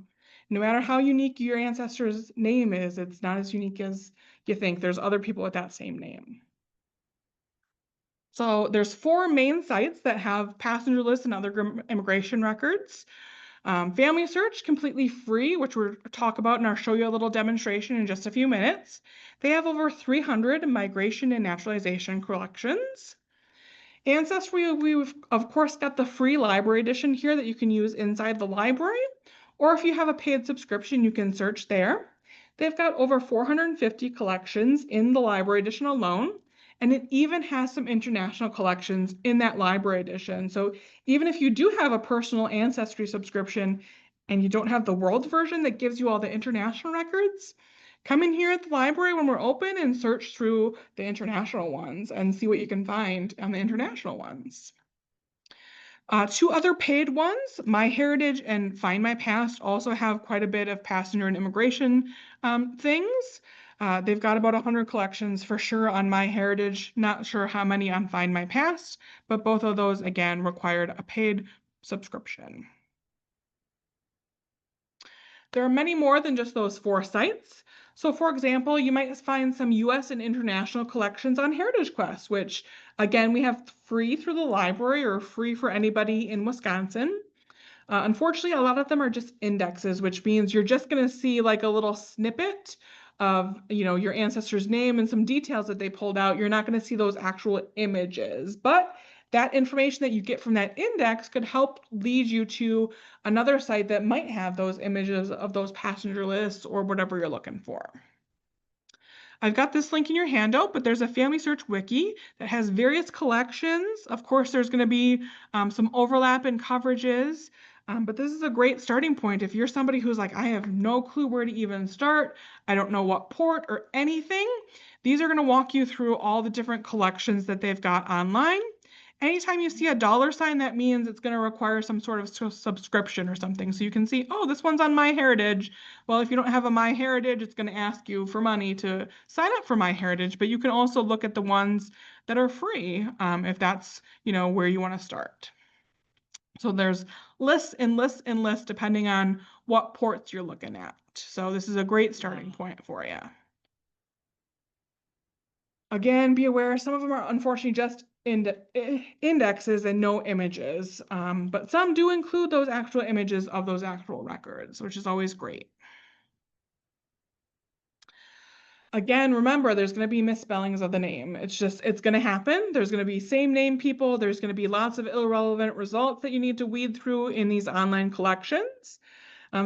No matter how unique your ancestor's name is, it's not as unique as you think. There's other people with that same name. So there's 4 main sites that have passenger lists and other immigration records. Family Search, completely free, which we'll talk about, and I'll show you a little demonstration in just a few minutes. They have over 300 migration and naturalization collections. Ancestry, we've of course got the free library edition here that you can use inside the library, or if you have a paid subscription, you can search there. They've got over 450 collections in the library edition alone, and it even has some international collections in that library edition. So even if you do have a personal ancestry subscription and you don't have the world version that gives you all the international records, come in here at the library when we're open and search through the international ones and see what you can find on the international ones. 2 other paid ones, MyHeritage and Find My Past, also have quite a bit of passenger and immigration things. They've got about 100 collections for sure on MyHeritage, not sure how many on Find My Past, but both of those, again, required a paid subscription. There are many more than just those 4 sites. So for example, you might find some US and international collections on Heritage Quest, which again, we have free through the library or free for anybody in Wisconsin. Unfortunately, a lot of them are just indexes, which means you're just going to see like a little snippet of, your ancestor's name and some details that they pulled out. You're not going to see those actual images, but that information that you get from that index could help lead you to another site that might have those images of those passenger lists or whatever you're looking for. I've got this link in your handout, but there's a Family Search wiki that has various collections. Of course, there's going to be some overlap in coverages, but this is a great starting point. If you're somebody who's like, I have no clue where to even start, I don't know what port or anything, these are going to walk you through all the different collections that they've got online. Anytime you see a $sign, that means it's going to require some sort of subscription or something. So you can see, oh, this one's on MyHeritage. Well, if you don't have a MyHeritage, it's going to ask you for money to sign up for MyHeritage. But you can also look at the ones that are free if that's, where you want to start. So there's lists and lists and lists depending on what ports you're looking at. So this is a great starting point for you. Again, be aware, some of them are unfortunately just indexes and no images, but some do include those actual images of those actual records, which is always great. Again, remember, there's going to be misspellings of the name. It's going to happen. There's going to be same name people. There's going to be lots of irrelevant results that you need to weed through in these online collections.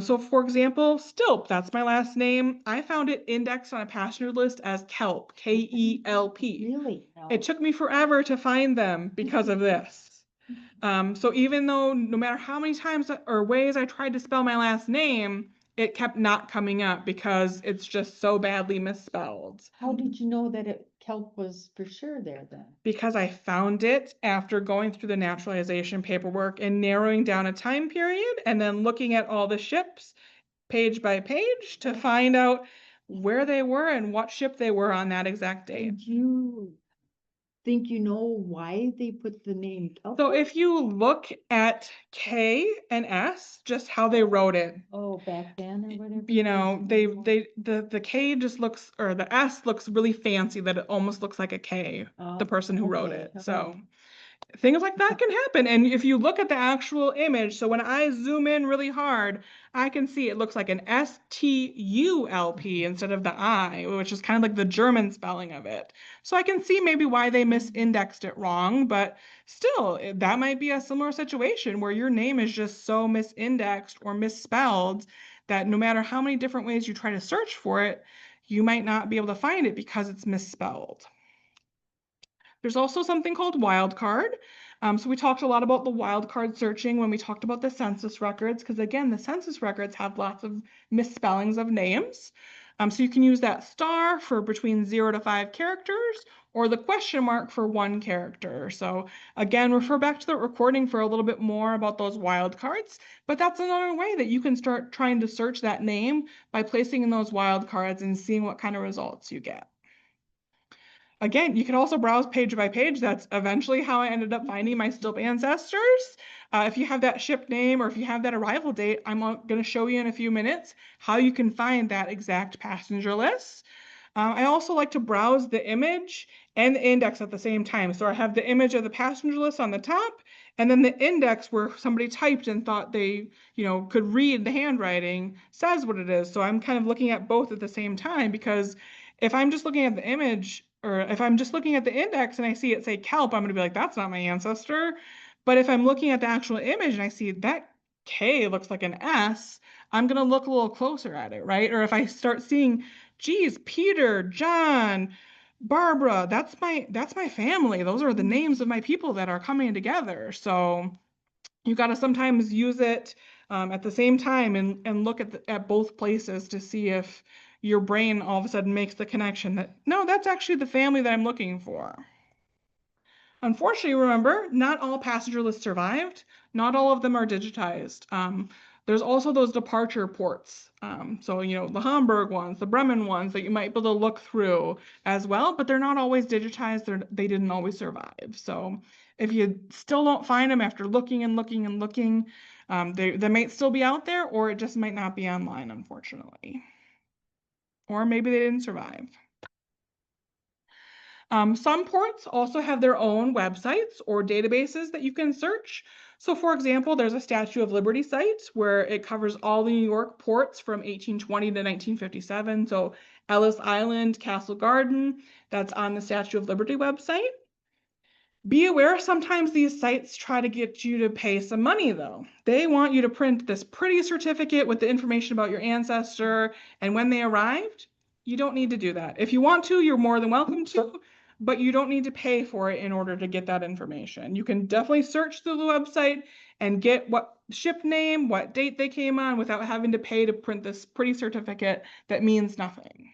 So for example, Stilp, that's my last name. I found it indexed on a passenger list as Kelp, K-E-L-P. Really? No. It took me forever to find them because of this. So even though no matter how many times or ways I tried to spell my last name, it kept not coming up because it's just so badly misspelled. How did you know that Kelp was for sure there then? Because I found it after going through the naturalization paperwork and narrowing down a time period and then looking at all the ships page by page to find out where they were and what ship they were on that exact date. Did you think you know why they put the name Kelp? So if you look at K and S, just how they wrote it, Oh, back then or whatever. the K just looks, or the S looks really fancy that it almost looks like a K, the person who wrote okay, it. okay. So things like that can happen. And if you look at the actual image, so when I zoom in really hard, I can see it looks like an S-T-U-L-P instead of the I, which is kind of like the German spelling of it. So I can see maybe why they misindexed it wrong, but still, that might be a similar situation where your name is just so misindexed or misspelled that no matter how many different ways you try to search for it, you might not be able to find it because it's misspelled. There's also something called wildcard. So we talked a lot about the wildcard searching when we talked about the census records, because again, the census records have lots of misspellings of names. So you can use that star for between 0 to 5 characters or the question mark for 1 character. So again, refer back to the recording for a little bit more about those wildcards, but that's another way that you can start trying to search that name by placing in those wildcards and seeing what kind of results you get. Again, you can also browse page by page. That's eventually how I ended up finding my Stilp ancestors. If you have that ship name or if you have that arrival date, I'm going to show you in a few minutes how you can find that exact passenger list. I also like to browse the image and the index at the same time. So I have the image of the passenger list on the top, and then the index where somebody typed and thought they, could read the handwriting says what it is. So I'm kind of looking at both at the same time, because if I'm just looking at the image, or if I'm just looking at the index and I see it say kelp, I'm going to be like, that's not my ancestor. But if I'm looking at the actual image and I see that K looks like an S, I'm going to look a little closer at it, right? Or if I start seeing, geez, Peter, John, Barbara, that's my family. Those are the names of my people that are coming together. So you got to sometimes use it at the same time and look at both places to see if your brain all of a sudden makes the connection that, no, that's actually the family that I'm looking for. Unfortunately, remember, not all passenger lists survived. Not all of them are digitized. There's also those departure ports. So, the Hamburg ones, the Bremen ones that you might be able to look through as well, but they're not always digitized. They didn't always survive. So if you still don't find them after looking and looking and looking, they might still be out there, or it just might not be online, unfortunately. Or maybe they didn't survive. Some ports also have their own websites or databases that you can search. So for example, there's a Statue of Liberty site where it covers all the New York ports from 1820 to 1957. So Ellis Island, Castle Garden, that's on the Statue of Liberty website. Be aware, sometimes these sites try to get you to pay some money though. They want you to print this pretty certificate with the information about your ancestor and when they arrived. You don't need to do that. If you want to, you're more than welcome to, but you don't need to pay for it in order to get that information. You can definitely search through the website and get what ship name, what date they came on without having to pay to print this pretty certificate that means nothing.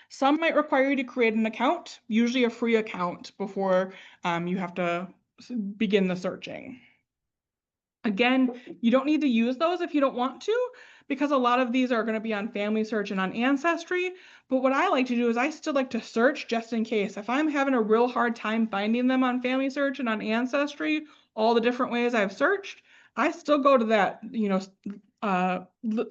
Some might require you to create an account, usually a free account, before you have to begin the searching. Again, you don't need to use those if you don't want to, because a lot of these are going to be on Family Search and on Ancestry. But what I like to do is I still like to search just in case. If I'm having a real hard time finding them on Family Search and on Ancestry, all the different ways I've searched, I still go to that,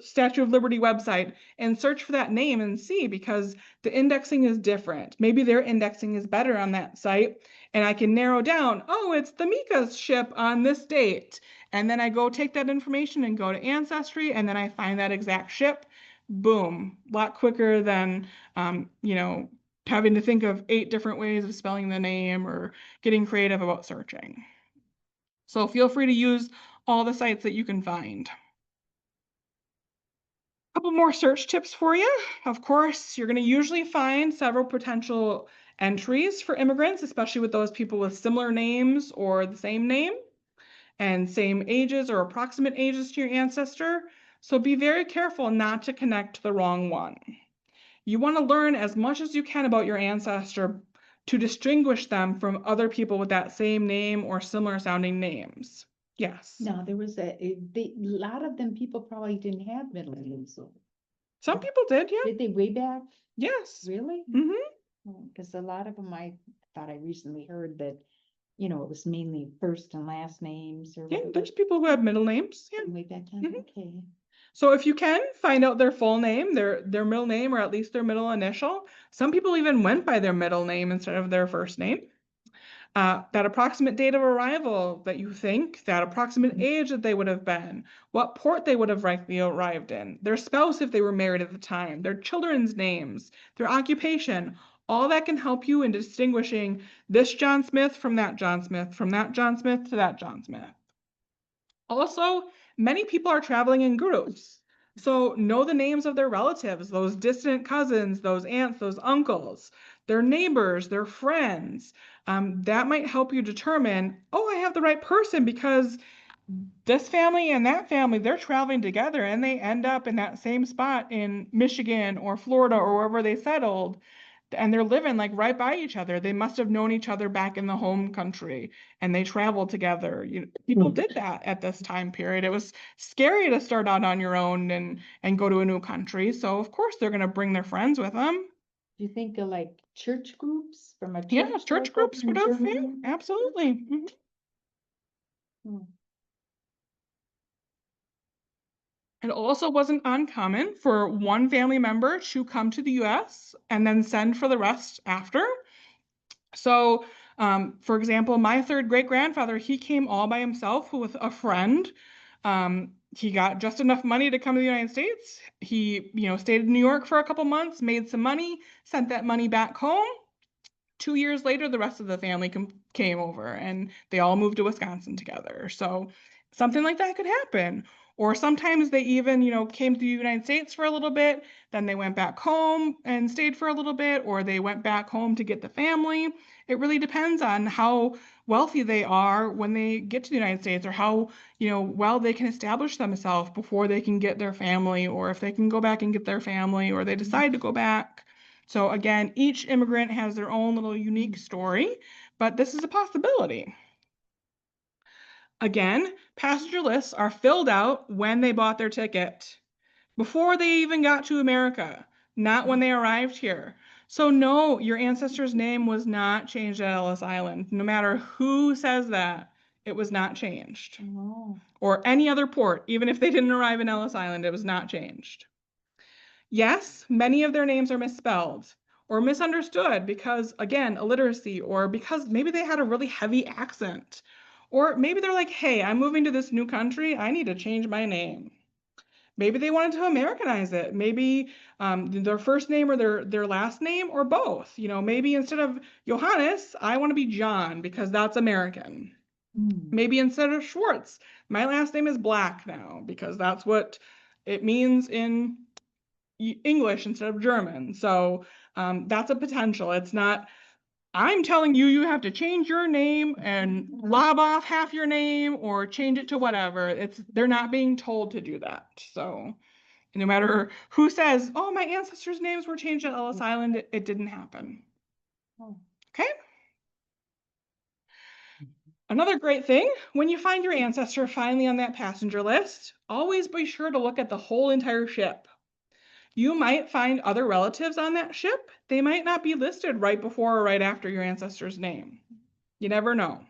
Statue of Liberty website and search for that name and see, because the indexing is different. Maybe their indexing is better on that site, and I can narrow down, oh, it's the Mika's ship on this date. And then I go take that information and go to Ancestry, and then I find that exact ship. Boom, a lot quicker than, having to think of 8 different ways of spelling the name or getting creative about searching. So feel free to use all the sites that you can find. Couple more search tips for you. Of course, you're going to usually find several potential entries for immigrants, especially with those people with similar names or the same name and same ages or approximate ages to your ancestor. So be very careful not to connect the wrong one. You want to learn as much as you can about your ancestor to distinguish them from other people with that same name or similar sounding names. Yes. No, there was a lot of them, people probably didn't have middle names. So Some people did, yeah. did they way back? Yes. Really? Mm-hmm. Because a lot of them, I thought I recently heard that, it was mainly first and last names or Yeah, whatever. there's people who have middle names. Yeah. Way back then, Mhm. okay. So if you can find out their full name, their middle name, or at least their middle initial. Some people even went by their middle name instead of their first name. That approximate date of arrival that you think, that approximate age that they would have been, what port they would have likely arrived in, their spouse if they were married at the time, their children's names, their occupation, all that can help you in distinguishing this John Smith from that John Smith, from that John Smith to that John Smith. Also, many people are traveling in groups. So know the names of their relatives, those distant cousins, those aunts, those uncles, their neighbors, their friends. That might help you determine, oh, I have the right person because this family and that family, they're traveling together and they end up in that same spot in Michigan or Florida or wherever they settled. And they're living like right by each other. They must have known each other back in the home country and they traveled together. People did that at this time period. It was scary to start out on your own and go to a new country. So of course they're going to bring their friends with them. Do you think of like church groups from a church? Yeah, church like over groups in would have, yeah, Germany? absolutely. Mhm. Hmm. It also wasn't uncommon for one family member to come to the US and then send for the rest after. So, for example, my third great grandfather, he came all by himself with a friend. He got just enough money to come to the United States. He, stayed in New York for a couple months, made some money, sent that money back home. 2 years later, the rest of the family came over and they all moved to Wisconsin together. So something like that could happen. Or sometimes they even, came to the United States for a little bit, then they went back home and stayed for a little bit, or they went back home to get the family. It really depends on how wealthy they are when they get to the United States, or how, well they can establish themselves before they can get their family, or if they can go back and get their family, or they decide to go back. So again, each immigrant has their own little unique story, but this is a possibility. Again, passenger lists are filled out when they bought their ticket, before they even got to America, not when they arrived here. So no, your ancestor's name was not changed at Ellis Island. No matter who says that, it was not changed. Oh. Or any other port, even if they didn't arrive in Ellis Island, it was not changed. Yes, many of their names are misspelled or misunderstood because, again, illiteracy, or because maybe they had a really heavy accent. Or maybe they're like, hey, I'm moving to this new country, I need to change my name. Maybe they wanted to Americanize it. Maybe their first name or their last name, or both. Maybe instead of Johannes, I want to be John because that's American. Hmm. Maybe instead of Schwartz, my last name is Black now because that's what it means in English instead of German. So that's a potential. It's not, I'm telling you, you have to change your name and lob off half your name or change it to whatever. They're not being told to do that. So no matter who says, oh, my ancestors' names were changed at Ellis Island, it didn't happen. Oh. Okay. Another great thing, when you find your ancestor finally on that passenger list, always be sure to look at the whole entire ship. You might find other relatives on that ship. They might not be listed right before or right after your ancestor's name. You never know.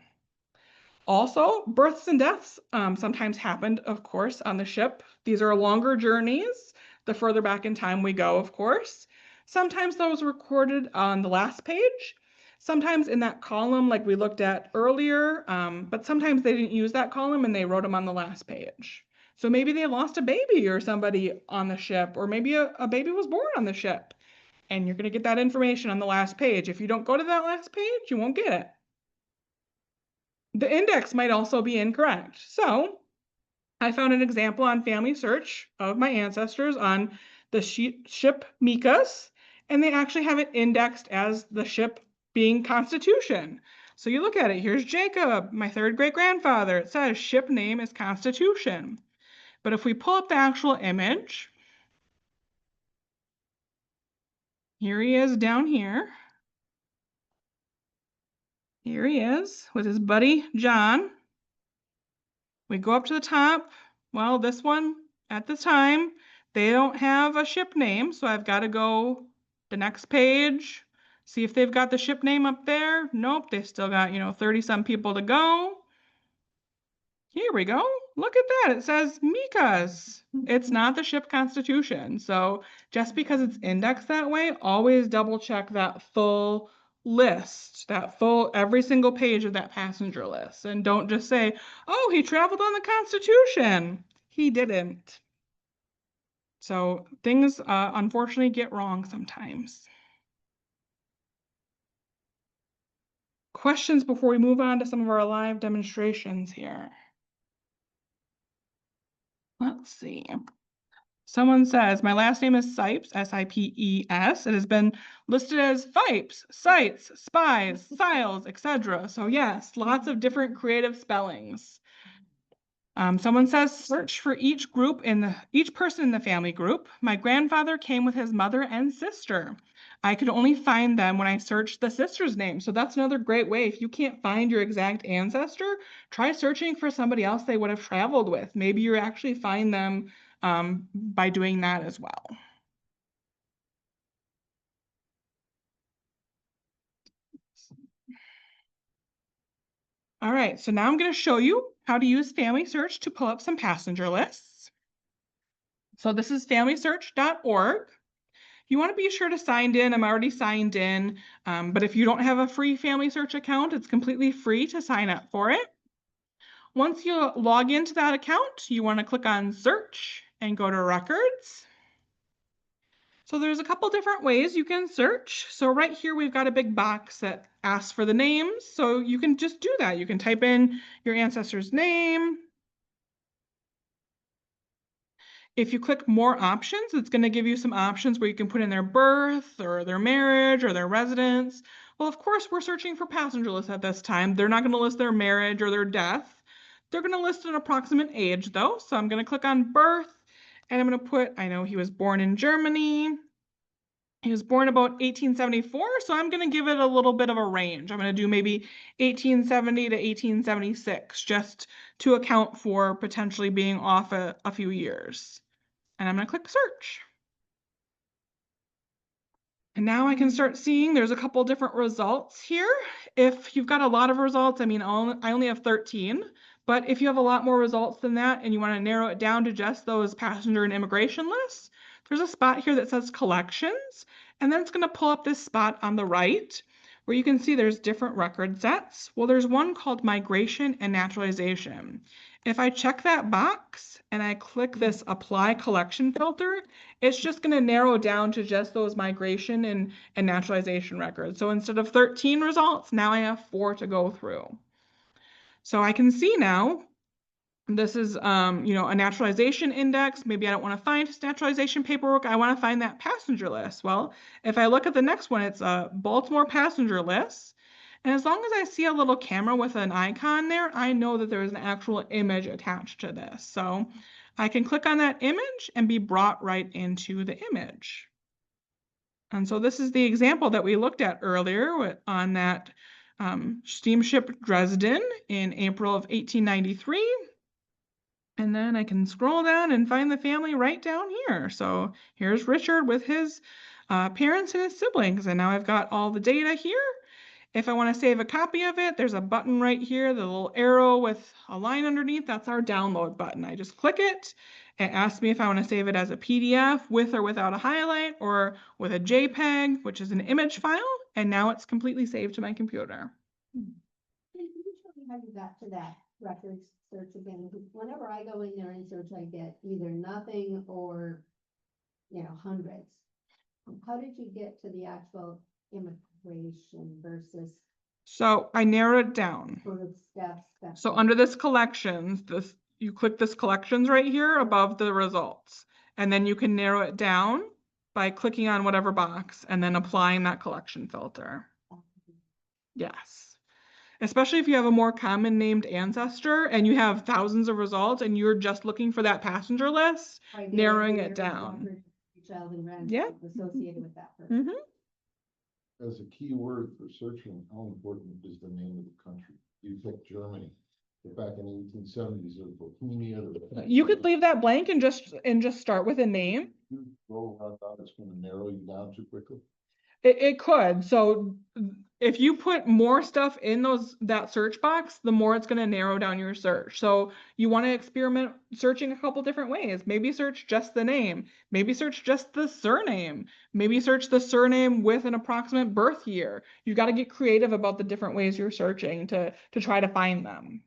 Also, births and deaths sometimes happened, of course, on the ship. These are longer journeys, the further back in time we go, of course. Sometimes those recorded on the last page, sometimes in that column like we looked at earlier, but sometimes they didn't use that column and they wrote them on the last page. So maybe they lost a baby or somebody on the ship, or maybe a baby was born on the ship, and you're going to get that information on the last page. If you don't go to that last page, you won't get it. The index might also be incorrect. So I found an example on Family Search of my ancestors on the ship Mikas, and they actually have it indexed as the ship being Constitution. So you look at it, here's Jacob, my third great grandfather. It says ship name is Constitution. But if we pull up the actual image, here he is down here. Here he is with his buddy John. We go up to the top. Well, this one at the time, they don't have a ship name, so I've got to go the next page, see if they've got the ship name up there. Nope, they still got, 30 some people to go. Here we go. Look at that. It says Mikas. It's not the ship Constitution. So just because it's indexed that way, always double check that full list, that full every single page of that passenger list. And don't just say, oh, he traveled on the Constitution. He didn't. So things unfortunately get wrong sometimes. Questions before we move on to some of our live demonstrations here. Let's see. Someone says, my last name is Sipes, S-I-P-E-S. It has been listed as Fipes, Sites, Spies, Siles, etc. So yes, lots of different creative spellings. Someone says, search for each person in the family group. My grandfather came with his mother and sister. I could only find them when I searched the sister's name. So that's another great way. If you can't find your exact ancestor, try searching for somebody else they would have traveled with. Maybe you actually find them by doing that as well. All right, so now I'm going to show you how to use Family Search to pull up some passenger lists. So this is familysearch.org. You want to be sure to sign in. I'm already signed in, but if you don't have a free Family Search account, it's completely free to sign up for it. Once you log into that account, you want to click on Search and go to Records. So there's a couple different ways you can search. So right here, we've got a big box that asks for the names. So you can just do that. You can type in your ancestor's name. If you click more options, it's going to give you some options where you can put in their birth or their marriage or their residence. Well, of course, we're searching for passenger lists at this time. They're not going to list their marriage or their death. They're going to list an approximate age though. So I'm going to click on birth and I'm going to put, I know he was born in Germany. He was born about 1874, so I'm going to give it a little bit of a range. I'm going to do maybe 1870 to 1876, just to account for potentially being off a few years. And I'm going to click search. And now I can start seeing there's a couple different results here. If you've got a lot of results, I mean, I only have 13, but if you have a lot more results than that and you want to narrow it down to just those passenger and immigration lists, there's a spot here that says collections, and then it's going to pull up this spot on the right where you can see there's different record sets. Well, there's one called migration and naturalization. If I check that box and I click this apply collection filter, it's just going to narrow down to just those migration and naturalization records. So instead of 13 results, now I have 4 to go through. So I can see now this is, a naturalization index. Maybe I don't want to find naturalization paperwork. I want to find that passenger list. Well, if I look at the next one, it's a Baltimore passenger list. And as long as I see a little camera with an icon there, I know that there is an actual image attached to this. So I can click on that image and be brought right into the image. And so this is the example that we looked at earlier on that steamship Dresden in April of 1893. And then I can scroll down and find the family right down here. So here's Richard with his parents and his siblings. And now I've got all the data here. If I want to save a copy of it, there's a button right here, the little arrow with a line underneath. That's our download button. I just click it. It asks me if I want to save it as a PDF with or without a highlight or with a JPEG, which is an image file. And now it's completely saved to my computer. Can you show me how you got to that records search again? Because whenever I go in there and search, I get either nothing or, hundreds. How did you get to the actual immigration versus So I narrowed it down. sort of steps? So under this collections, you click this collections right here above the results, and then you can narrow it down by clicking on whatever box and then applying that collection filter. Yes. Especially if you have a more common named ancestor and you have thousands of results and you're just looking for that passenger list, narrowing it down. Child and grandchild Yeah. associated with that person. Mm-hmm. As a key word for searching, how important is the name of the country? You pick Germany, but back in the 1870s, or Bohemia. You could leave that blank and just start with a name. You roll around that, it's going to narrow you down too quickly. It could. So if you put more stuff in that search box, the more it's going to narrow down your search. So you want to experiment searching a couple different ways. Maybe search just the name. Maybe search just the surname. Maybe search the surname with an approximate birth year. You've got to get creative about the different ways you're searching to try to find them.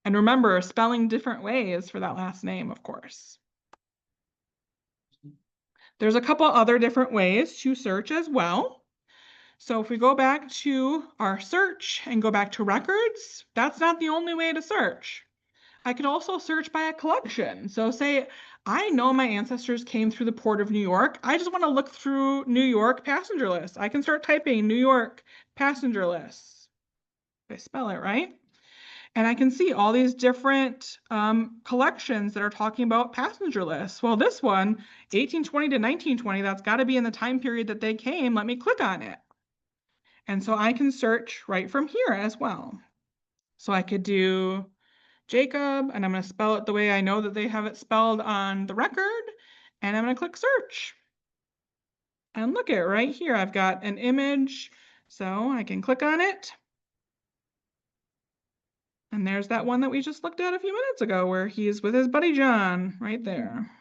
And remember, spelling different ways for that last name, of course. There's a couple other different ways to search as well. So if we go back to our search and go back to records, that's not the only way to search. I could also search by a collection. So say I know my ancestors came through the Port of New York. I just want to look through New York passenger lists. I can start typing New York passenger lists. If I spell it right. And I can see all these different collections that are talking about passenger lists. Well, this one, 1820 to 1920, that's got to be in the time period that they came. Let me click on it. And so I can search right from here as well. So I could do Jacob, and I'm going to spell it the way I know that they have it spelled on the record. And I'm going to click search. And look at right here, I've got an image. So I can click on it. And there's that one that we just looked at a few minutes ago where he's with his buddy John right there.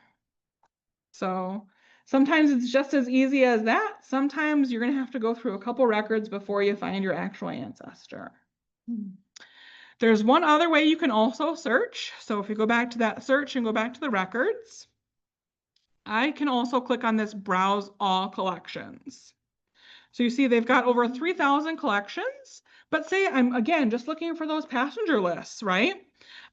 So sometimes it's just as easy as that. Sometimes you're going to have to go through a couple records before you find your actual ancestor. There's one other way you can also search. So if you go back to that search and go back to the records, I can also click on this Browse All Collections. So you see they've got over 3,000 collections, but say I'm, again, just looking for those passenger lists, right?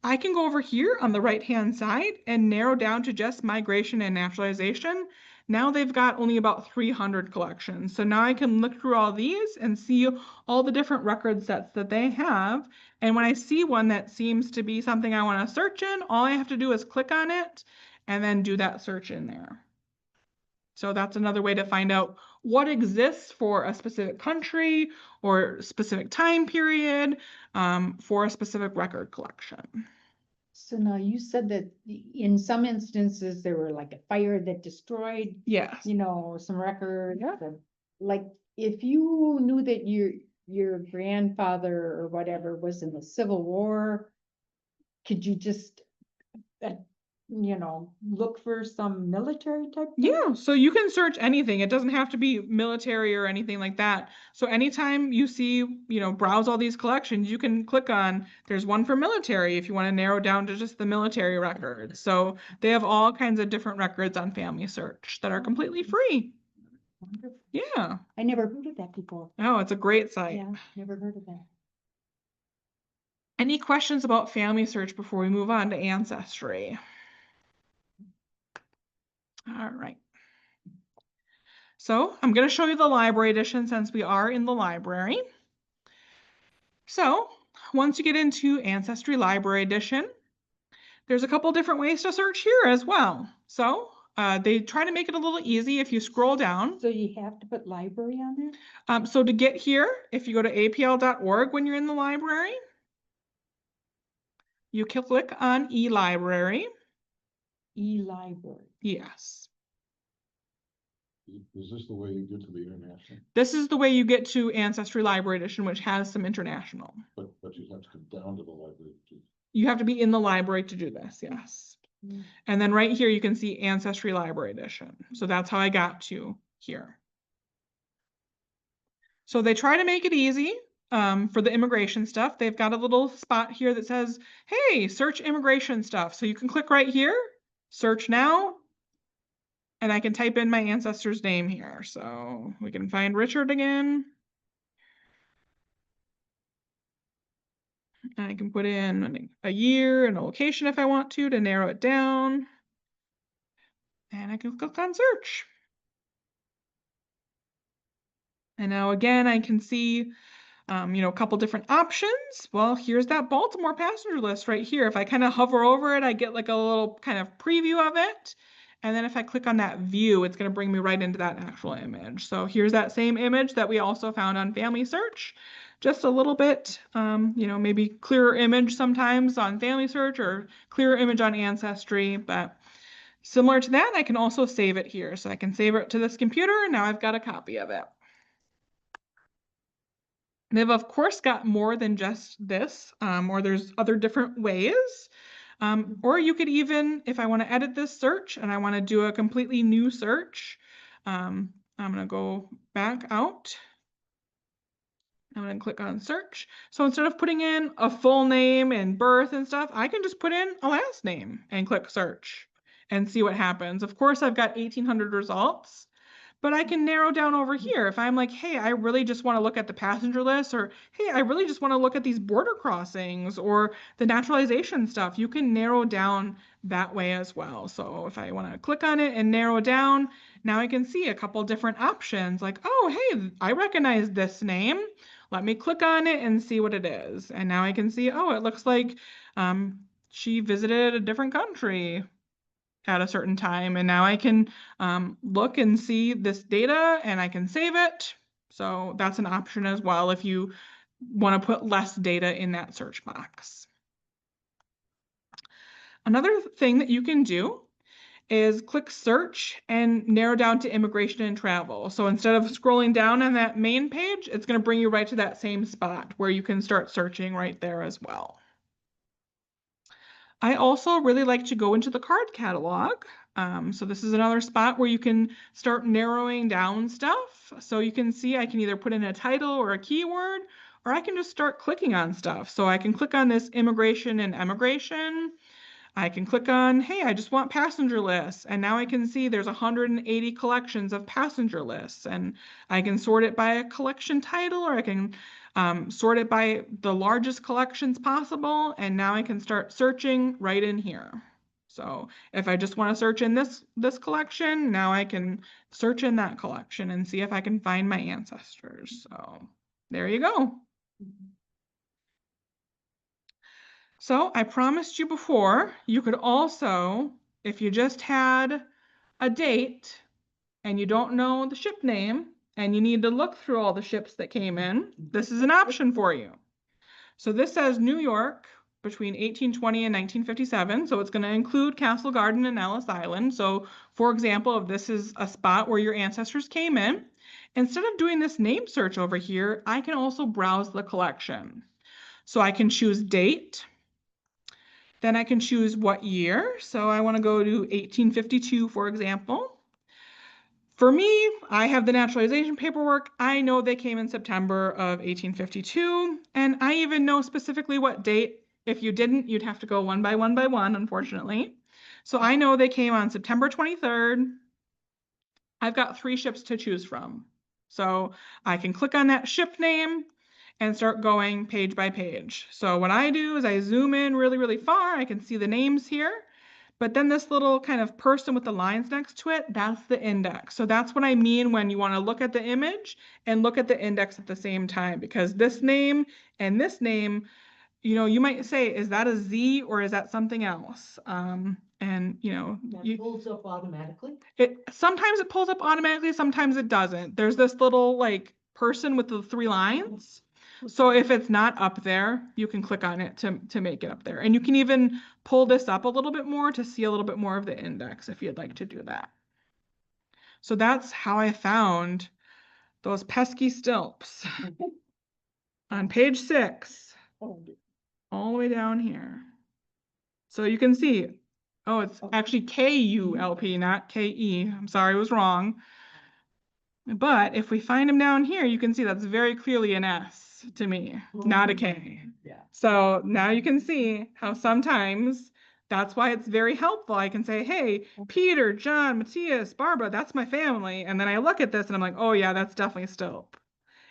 I can go over here on the right-hand side and narrow down to just migration and naturalization. Now they've got only about 300 collections. So now I can look through all these and see all the different record sets that they have. And when I see one that seems to be something I want to search in, all I have to do is click on it and then do that search in there. So that's another way to find out what exists for a specific country or specific time period for a specific record collection. So now you said that in some instances, there were like a fire that destroyed, Yes. you know, some records. Yeah. Like if you knew that your grandfather or whatever was in the Civil War, could you just, you know, look for some military type thing? Yeah, so you can search anything. It doesn't have to be military or anything like that. So anytime you see, you know, browse all these collections, you can click on, there's one for military if you want to narrow down to just the military records. So they have all kinds of different records on Family Search that are completely free. Wonderful. Yeah. I never heard of that before. Oh, it's a great site. Yeah, never heard of that. Any questions about Family Search before we move on to Ancestry? All right. So I'm going to show you the library edition since we are in the library. So once you get into Ancestry Library Edition, there's a couple different ways to search here as well. So they try to make it a little easy if you scroll down. So you have to put library on there? So to get here, if you go to apl.org when you're in the library, you can click on eLibrary. E-library. Yes. Is this the way you get to the international? This is the way you get to Ancestry Library Edition, which has some international. But you have to go down to the library to. You have to be in the library to do this, yes. Mm. And then right here, you can see Ancestry Library Edition. So that's how I got to here. So they try to make it easy for the immigration stuff. They've got a little spot here that says, hey, search immigration stuff. So you can click right here, search now, and I can type in my ancestor's name here. So we can find Richard again. I can put in a year and a location if I want to narrow it down. And I can click on search. And now again, I can see, you know, a couple different options. Well, here's that Baltimore passenger list right here. If I kind of hover over it, I get like a little kind of preview of it. And then if I click on that view, it's going to bring me right into that actual image. So here's that same image that we also found on Family Search. Just a little bit, you know, maybe clearer image sometimes on Family Search or clearer image on Ancestry, but similar to that, I can also save it here. So I can save it to this computer, and now I've got a copy of it. They've, of course, got more than just this, or there's other different ways. Or you could even, if I want to edit this search and I want to do a completely new search, I'm going to go back out. I'm going to click on search. So instead of putting in a full name and birth and stuff, I can just put in a last name and click search and see what happens. Of course, I've got 1,800 results. But I can narrow down over here. If I'm like, hey, I really just want to look at the passenger list, or hey, I really just want to look at these border crossings or the naturalization stuff, you can narrow down that way as well. So if I want to click on it and narrow down, now I can see a couple different options like, oh, hey, I recognize this name. Let me click on it and see what it is. And now I can see, oh, it looks like she visited a different country at a certain time, and now I can look and see this data and I can save it. So that's an option as well if you want to put less data in that search box. Another thing that you can do is click search and narrow down to immigration and travel. So instead of scrolling down on that main page, it's going to bring you right to that same spot where you can start searching right there as well. I also really like to go into the card catalog. So this is another spot where you can start narrowing down stuff. So you can see I can either put in a title or a keyword, or I can just start clicking on stuff. So I can click on this immigration and emigration. I can click on, hey, I just want passenger lists. And now I can see there's 180 collections of passenger lists. And I can sort it by a collection title, or I can sort it by the largest collections possible. And now I can start searching right in here. So if I just want to search in this collection, now I can search in that collection and see if I can find my ancestors. So there you go. So I promised you before, you could also, if you just had a date and you don't know the ship name and you need to look through all the ships that came in, this is an option for you. So this says New York between 1820 and 1957. So it's going to include Castle Garden and Ellis Island. So for example, if this is a spot where your ancestors came in, instead of doing this name search over here, I can also browse the collection. So I can choose date. Then I can choose what year. So I want to go to 1852, for example. For me, I have the naturalization paperwork. I know they came in September of 1852, and I even know specifically what date. If you didn't, you'd have to go one by one, unfortunately. So I know they came on September 23rd. I've got 3 ships to choose from. So I can click on that ship name and start going page by page. So what I do is I zoom in really, really far. I can see the names here, but then this little kind of person with the lines next to it, that's the index. So that's what I mean when you want to look at the image and look at the index at the same time, because this name and this name, you know, you might say, is that a Z or is that something else? And you know, That pulls up automatically? sometimes it pulls up automatically, sometimes it doesn't. There's this little like person with the 3 lines. So if it's not up there, you can click on it to make it up there. And you can even pull this up a little bit more to see a little bit more of the index if you'd like to do that. So that's how I found those pesky stilps on page 6, all the way down here. So you can see, oh, it's actually KULP, not KE. I'm sorry, I was wrong. But if we find them down here, you can see that's very clearly an S to me, not a K. Yeah. So now you can see how sometimes that's why it's very helpful. I can say, hey, Peter, John, Matthias, Barbara, that's my family. And then I look at this and I'm like, oh yeah, that's definitely Stilp.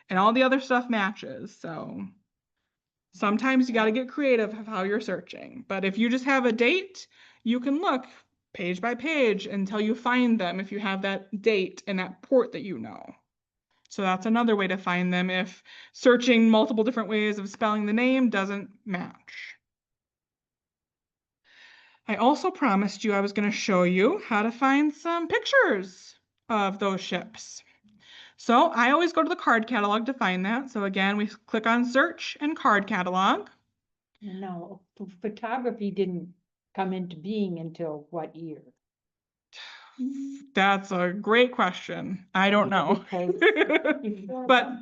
And all the other stuff matches. So sometimes you got to get creative of how you're searching. But if you just have a date, you can look page by page until you find them if you have that date and that port that you know. So that's another way to find them if searching multiple different ways of spelling the name doesn't match. I also promised you I was going to show you how to find some pictures of those ships. So I always go to the card catalog to find that. So again, we click on search and card catalog. No, photography didn't come into being until what year? That's a great question. I don't know. Because But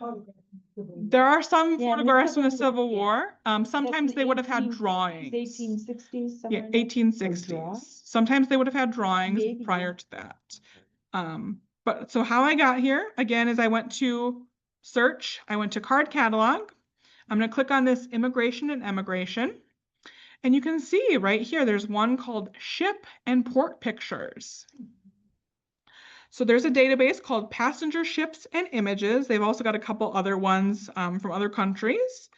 there are some Yeah, in the photographs from the Civil Civil War, War. Sometimes they would have had 18 drawings. 1860s, Yeah, somewhere in there? 1860s. Sometimes they would have had drawings Maybe. prior to that. But so how I got here, again, is I went to search, I went to card catalog. I'm going to click on this immigration and emigration. And you can see right here, there's one called Ship and Port Pictures. So there's a database called Passenger Ships and Images. They've also got a couple other ones from other countries.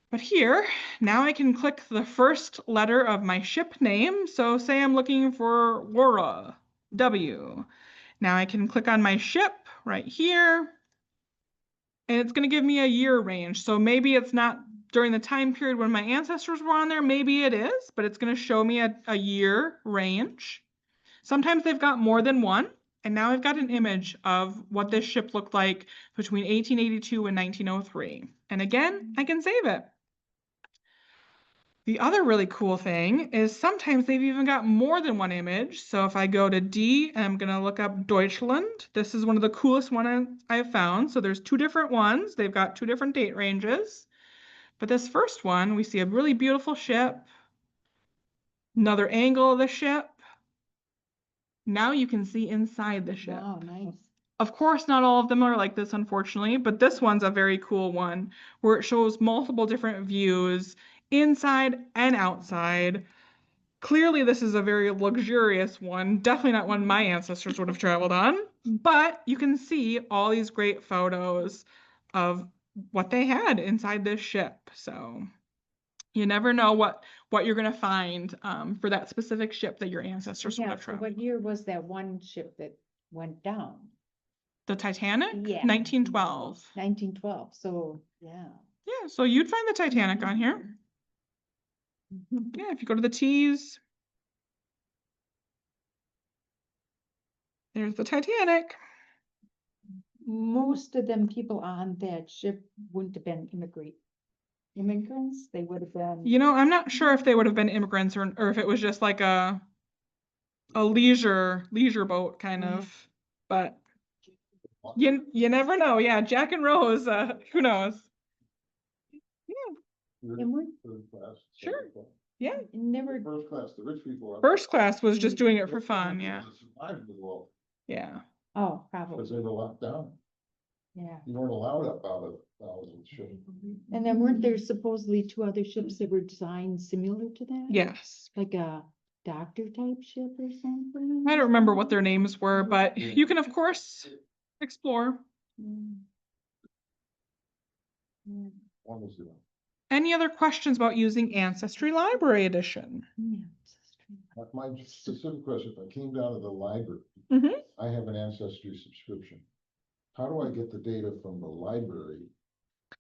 But here, now I can click the first letter of my ship name. So say I'm looking for Wora, W. Now I can click on my ship right here. And it's going to give me a year range. So maybe it's not during the time period when my ancestors were on there. Maybe it is, but it's going to show me a year range. Sometimes they've got more than one. And now I've got an image of what this ship looked like between 1882 and 1903. And again, I can save it. The other really cool thing is sometimes they've even got more than one image. So if I go to D and I'm going to look up Deutschland, this is one of the coolest ones I've found. So there's 2 different ones. They've got 2 different date ranges. But this first one, we see a really beautiful ship. Another angle of the ship. Now you can see inside the ship. Wow, nice. Of course, not all of them are like this, unfortunately, but this one's a very cool one where it shows multiple different views inside and outside. Clearly, this is a very luxurious one. Definitely not one my ancestors would have traveled on, but you can see all these great photos of what they had inside this ship. So you never know what you're going to find for that specific ship that your ancestors would Yeah, have so traveled. what year was that one ship that went down? The Titanic? Yeah. 1912. 1912, so, yeah. Yeah, so you'd find the Titanic on here. Yeah, if you go to the T's. There's the Titanic. Most of them people on that ship wouldn't have been immigrants, they would have been. You know, I'm not sure if they would have been immigrants or if it was just like a leisure boat kind of, but you never know. Yeah, Jack and Rose, who knows? And we're Third class. Sure. second class. Yeah, never, First class, the rich people are. first class was just doing it for fun. Yeah, Survived the world, yeah. oh, because probably, they were locked down. yeah. You weren't allowed up out of ship. And then weren't there supposedly two other ships that were designed similar to that? Yes. Like a doctor type ship or something? I don't remember what their names were, but you can of course explore. Mm. Mm. One was the. Any other questions about using Ancestry Library Edition? Yeah. My specific question, if I came down to the library, Mhm. I have an Ancestry subscription. How do I get the data from the library?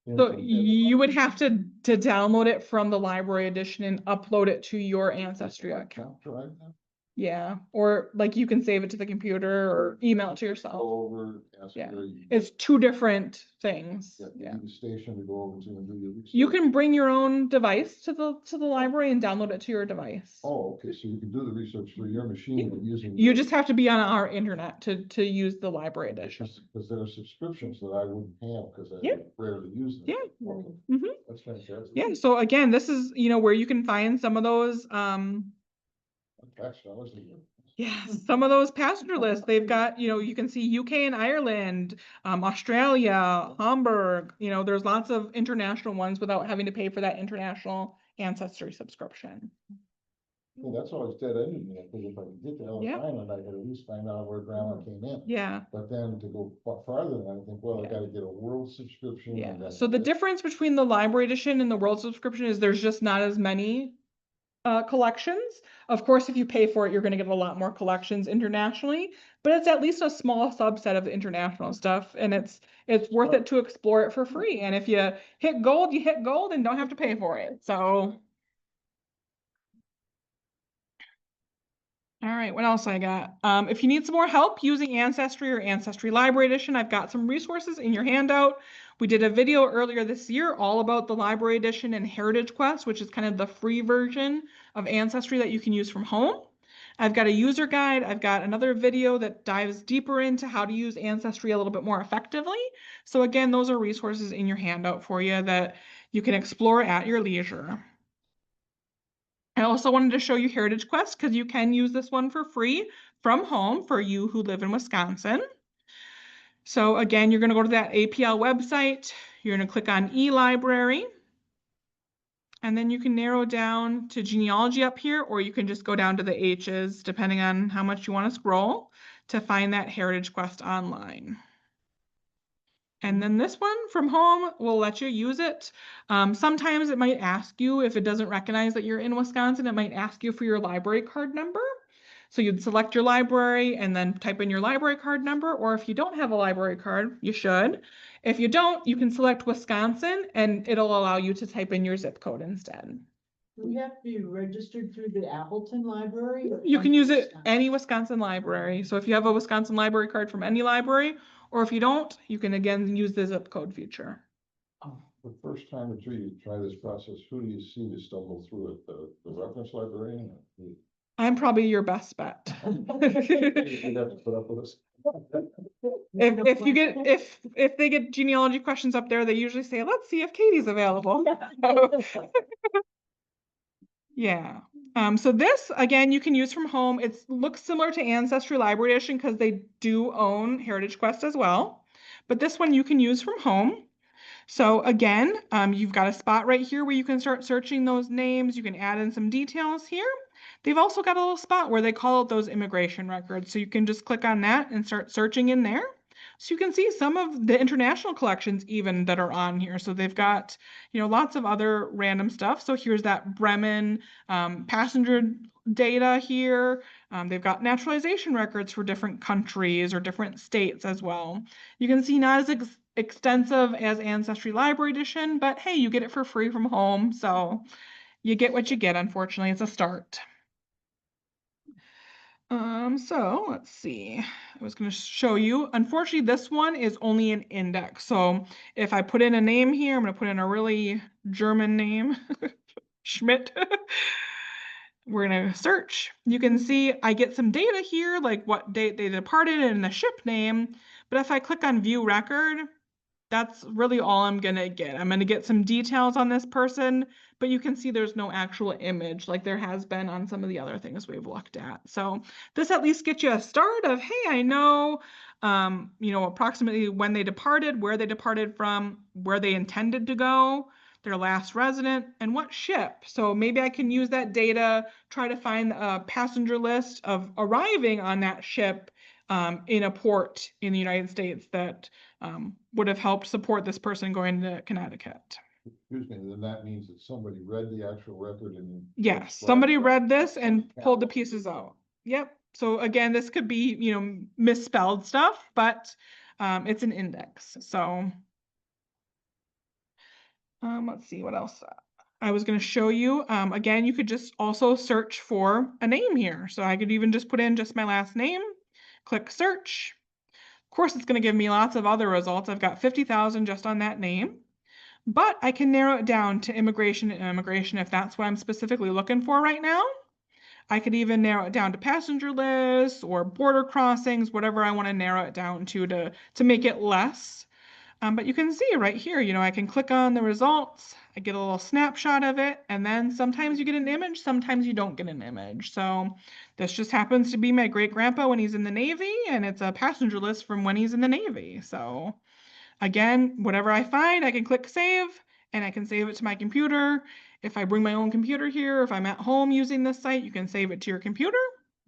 So into- you would have to download it from the library edition and upload it to your Ancestry account. Drive that? Yeah, or like you can save it to the computer or email it to yourself. Go over, ask Yeah. where you. It's two different things. Yeah, you Yeah. need a station to go over to and do your research. You can bring your own device to the library and download it to your device. Oh, okay, so you can do the research through your machine but using. You just have to be on our internet to use the library edition. Because there are subscriptions that I wouldn't have, because I Yeah. rarely use them. Yeah. Okay, Mhm. that's fantastic. Yeah, so again, this is, where you can find some of those, Actually, I was thinking. yes, some of those passenger lists. They've got, you can see UK and Ireland, Australia, Hamburg, there's lots of international ones without having to pay for that international ancestry subscription. Well, that's always dead ended me, because if I could get to Ellis Yeah. Island, I could at least find out where grandma came in. Yeah, But then to go farther than that, I think, well, I Yeah. gotta get a world subscription. I yeah. gotta So the get- difference between the library edition and the world subscription is there's just not as many collections. Of course, if you pay for it, you're going to get a lot more collections internationally, but it's at least a small subset of the international stuff, and it's worth it to explore it for free. And if you hit gold, you hit gold and don't have to pay for it. So, all right, what else I got? If you need some more help using Ancestry or Ancestry Library Edition, I've got some resources in your handout. We did a video earlier this year all about the Library Edition and Heritage Quest, which is kind of the free version of Ancestry that you can use from home. I've got a user guide. I've got another video that dives deeper into how to use Ancestry a little bit more effectively. So again, those are resources in your handout for you that you can explore at your leisure. I also wanted to show you Heritage Quest because you can use this one for free from home for you who live in Wisconsin. So again, you're going to go to that APL website. You're going to click on eLibrary. And then you can narrow down to genealogy up here, or you can just go down to the H's, depending on how much you want to scroll, to find that Heritage Quest online. And then this one from home will let you use it. Sometimes it might ask you, if it doesn't recognize that you're in Wisconsin, it might ask you for your library card number. So you'd select your library and then type in your library card number, or if you don't have a library card, you should. If you don't, you can select Wisconsin and it'll allow you to type in your zip code instead. Do we have to be registered through the Appleton Library? or You can use it Wisconsin? any Wisconsin library. So if you have a Wisconsin library card from any library, or if you don't, you can again use the zip code feature. Oh, The first time or two you try this process, who do you see to stumble through it? The reference librarian? I'm probably your best bet. You'd have to put up with us. If they get genealogy questions up there, they usually say, let's see if Katie's available. Yeah. So this, again, you can use from home. It looks similar to Ancestry Library Edition because they do own Heritage Quest as well. But this one you can use from home. So again, you've got a spot right here where you can start searching those names. You can add in some details here. They've also got a little spot where they call out those immigration records. So you can just click on that and start searching in there. So you can see some of the international collections even that are on here. So they've got, lots of other random stuff. So here's that Bremen passenger data here. They've got naturalization records for different countries or different states as well. You can see not as extensive as Ancestry Library Edition, but hey, you get it for free from home. So you get what you get, unfortunately. It's a start. So let's see. I was going to show you. Unfortunately, this one is only an index. So if I put in a name here, I'm going to put in a really German name, Schmidt. We're going to search. You can see I get some data here, like what date they departed and the ship name. But if I click on view record, that's really all I'm going to get. I'm going to get some details on this person, but you can see there's no actual image like there has been on some of the other things we've looked at. So this at least gets you a start of, hey, I know, approximately when they departed, where they departed from, where they intended to go, their last resident, and what ship. So maybe I can use that data, try to find a passenger list of arriving on that ship in a port in the United States that would have helped support this person going to Connecticut. Excuse me, then that means that somebody read the actual record and. Yes, somebody read this and pulled the pieces out. Yep. So again, this could be, misspelled stuff, but it's an index. So let's see what else. I was going to show you. Again, you could just also search for a name here. So I could even just put in just my last name, click search. Of course, it's going to give me lots of other results. I've got 50,000 just on that name, but I can narrow it down to immigration and immigration if that's what I'm specifically looking for right now. I could even narrow it down to passenger lists or border crossings, whatever I want to narrow it down to make it less. But you can see right here, I can click on the results, I get a little snapshot of it, and then sometimes you get an image, sometimes you don't get an image. So this just happens to be my great grandpa when he's in the Navy, and it's a passenger list from when he's in the Navy. So again, whatever I find, I can click save, and I can save it to my computer. If I bring my own computer here, if I'm at home using this site, you can save it to your computer.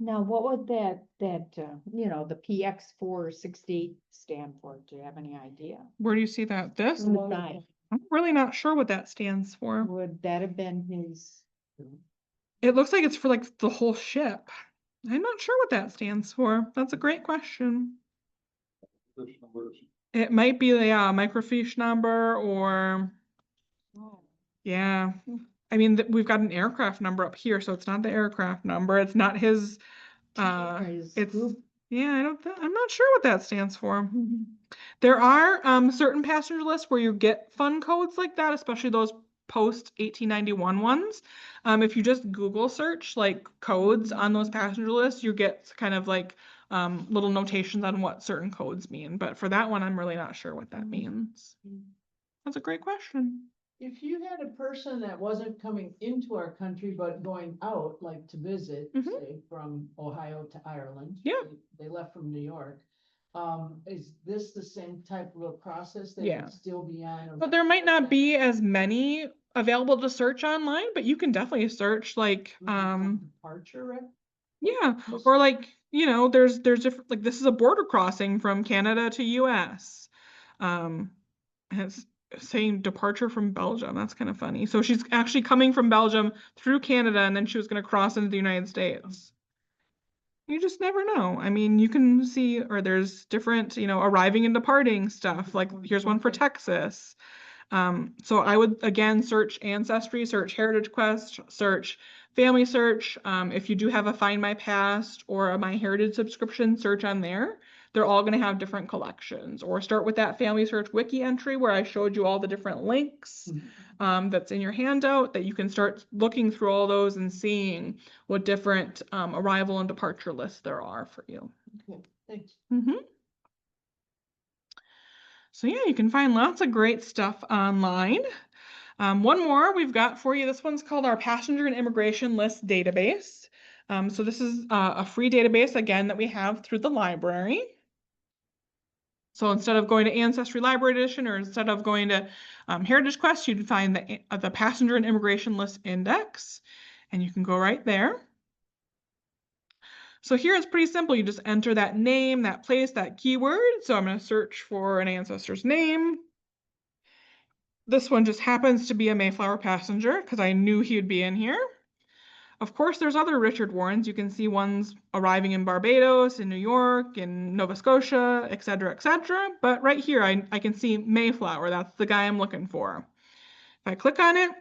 Now, what would the PX 468 stand for? Do you have any idea? Where do you see that? This? On the side. I'm really not sure what that stands for. Would that have been his? It looks like it's for like the whole ship. I'm not sure what that stands for. That's a great question. It might be the microfiche number or yeah. I mean, we've got an aircraft number up here, so it's not the aircraft number. It's not his. It's group? yeah. I'm not sure what that stands for. There are certain passenger lists where you get fun codes like that, especially those post 1891 ones. If you just Google search like codes on those passenger lists, you get kind of like little notations on what certain codes mean. But for that one, I'm really not sure what that means. That's a great question. If you had a person that wasn't coming into our country, but going out, like to visit, Mhm. say, from Ohio to Ireland. Yeah. They left from New York. Is this the same type of a process that Yeah. would still be on? But there might not be as many available to search online, but you can definitely search like Departure record? yeah, or like, there's different, like this is a border crossing from Canada to US. And it's saying departure from Belgium. That's kind of funny. So she's actually coming from Belgium through Canada and then she was going to cross into the United States. You just never know. I mean, you can see, or there's different, arriving and departing stuff. Like here's one for Texas. So I would, again, search Ancestry, search Heritage Quest, search Family Search. If you do have a Find My Past or a My Heritage subscription, search on there. They're all going to have different collections. Or start with that Family Search wiki entry where I showed you all the different links that's in your handout, that you can start looking through all those and seeing what different arrival and departure lists there are for you. Okay, thanks. So yeah, you can find lots of great stuff online. One more we've got for you. This one's called our Passenger and Immigration List Database. So this is a free database, again, that we have through the library. So instead of going to Ancestry Library Edition, or instead of going to Heritage Quest, you'd find the Passenger and Immigration List Index, and you can go right there. So here it's pretty simple. You just enter that name, that place, that keyword. So I'm going to search for an ancestor's name. This one just happens to be a Mayflower passenger because I knew he would be in here. Of course, there's other Richard Warrens. You can see ones arriving in Barbados, in New York, in Nova Scotia, et cetera, et cetera. But right here, I can see Mayflower. That's the guy I'm looking for. If I click on it,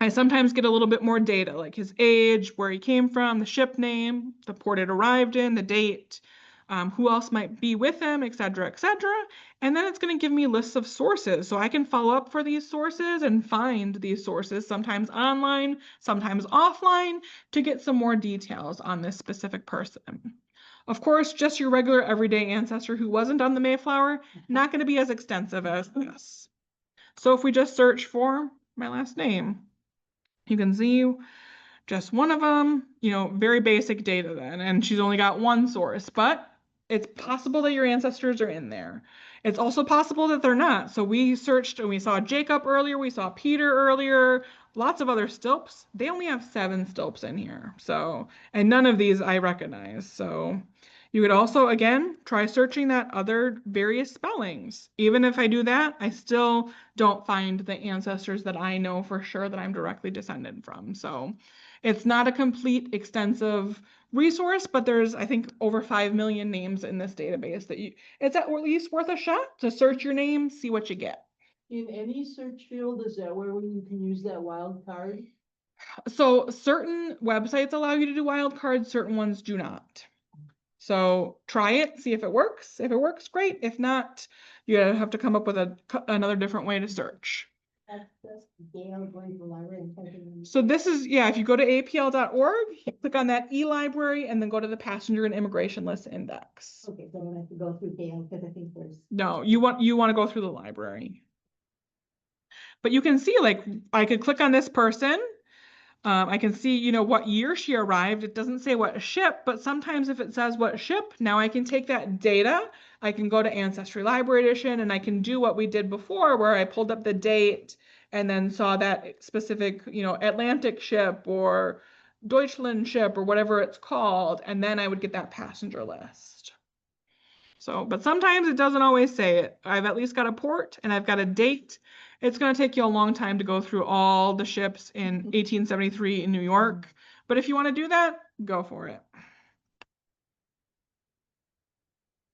I sometimes get a little bit more data, like his age, where he came from, the ship name, the port it arrived in, the date, who else might be with him, et cetera, et cetera. And then it's going to give me lists of sources. So I can follow up for these sources and find these sources, sometimes online, sometimes offline, to get some more details on this specific person. Of course, just your regular everyday ancestor who wasn't on the Mayflower, not going to be as extensive as this. So if we just search for my last name, you can see just one of them, very basic data then, and she's only got one source, but it's possible that your ancestors are in there. It's also possible that they're not. So we searched and we saw Jacob earlier, we saw Peter earlier, lots of other Stilps. They only have 7 Stilps in here. So, and none of these I recognize. So you could also, again, try searching that other various spellings. Even if I do that, I still don't find the ancestors that I know for sure that I'm directly descended from. So it's not a complete, extensive resource, but there's, I think, over 5 million names in this database that it's at least worth a shot to search your name, see what you get. In any search field, is that where you can use that wild card? So certain websites allow you to do wildcards, certain ones do not. So try it, see if it works. If it works, great. If not, you have to come up with another different way to search. That's just Gail going to the library and typing in. So this is, if you go to apl.org, click on that e-library and then go to the Passenger and Immigration List Index. Okay, so I don't have to go through Gail, because I think there's. No, you want to go through the library. But you can see, like, I could click on this person. I can see, what year she arrived. It doesn't say what ship, but sometimes if it says what ship, now I can take that data. I can go to Ancestry Library Edition and I can do what we did before, where I pulled up the date and then saw that specific, Atlantic ship or Deutschland ship or whatever it's called. And then I would get that passenger list. So, but sometimes it doesn't always say it. I've at least got a port and I've got a date. It's going to take you a long time to go through all the ships in 1873 in New York. But if you want to do that, go for it.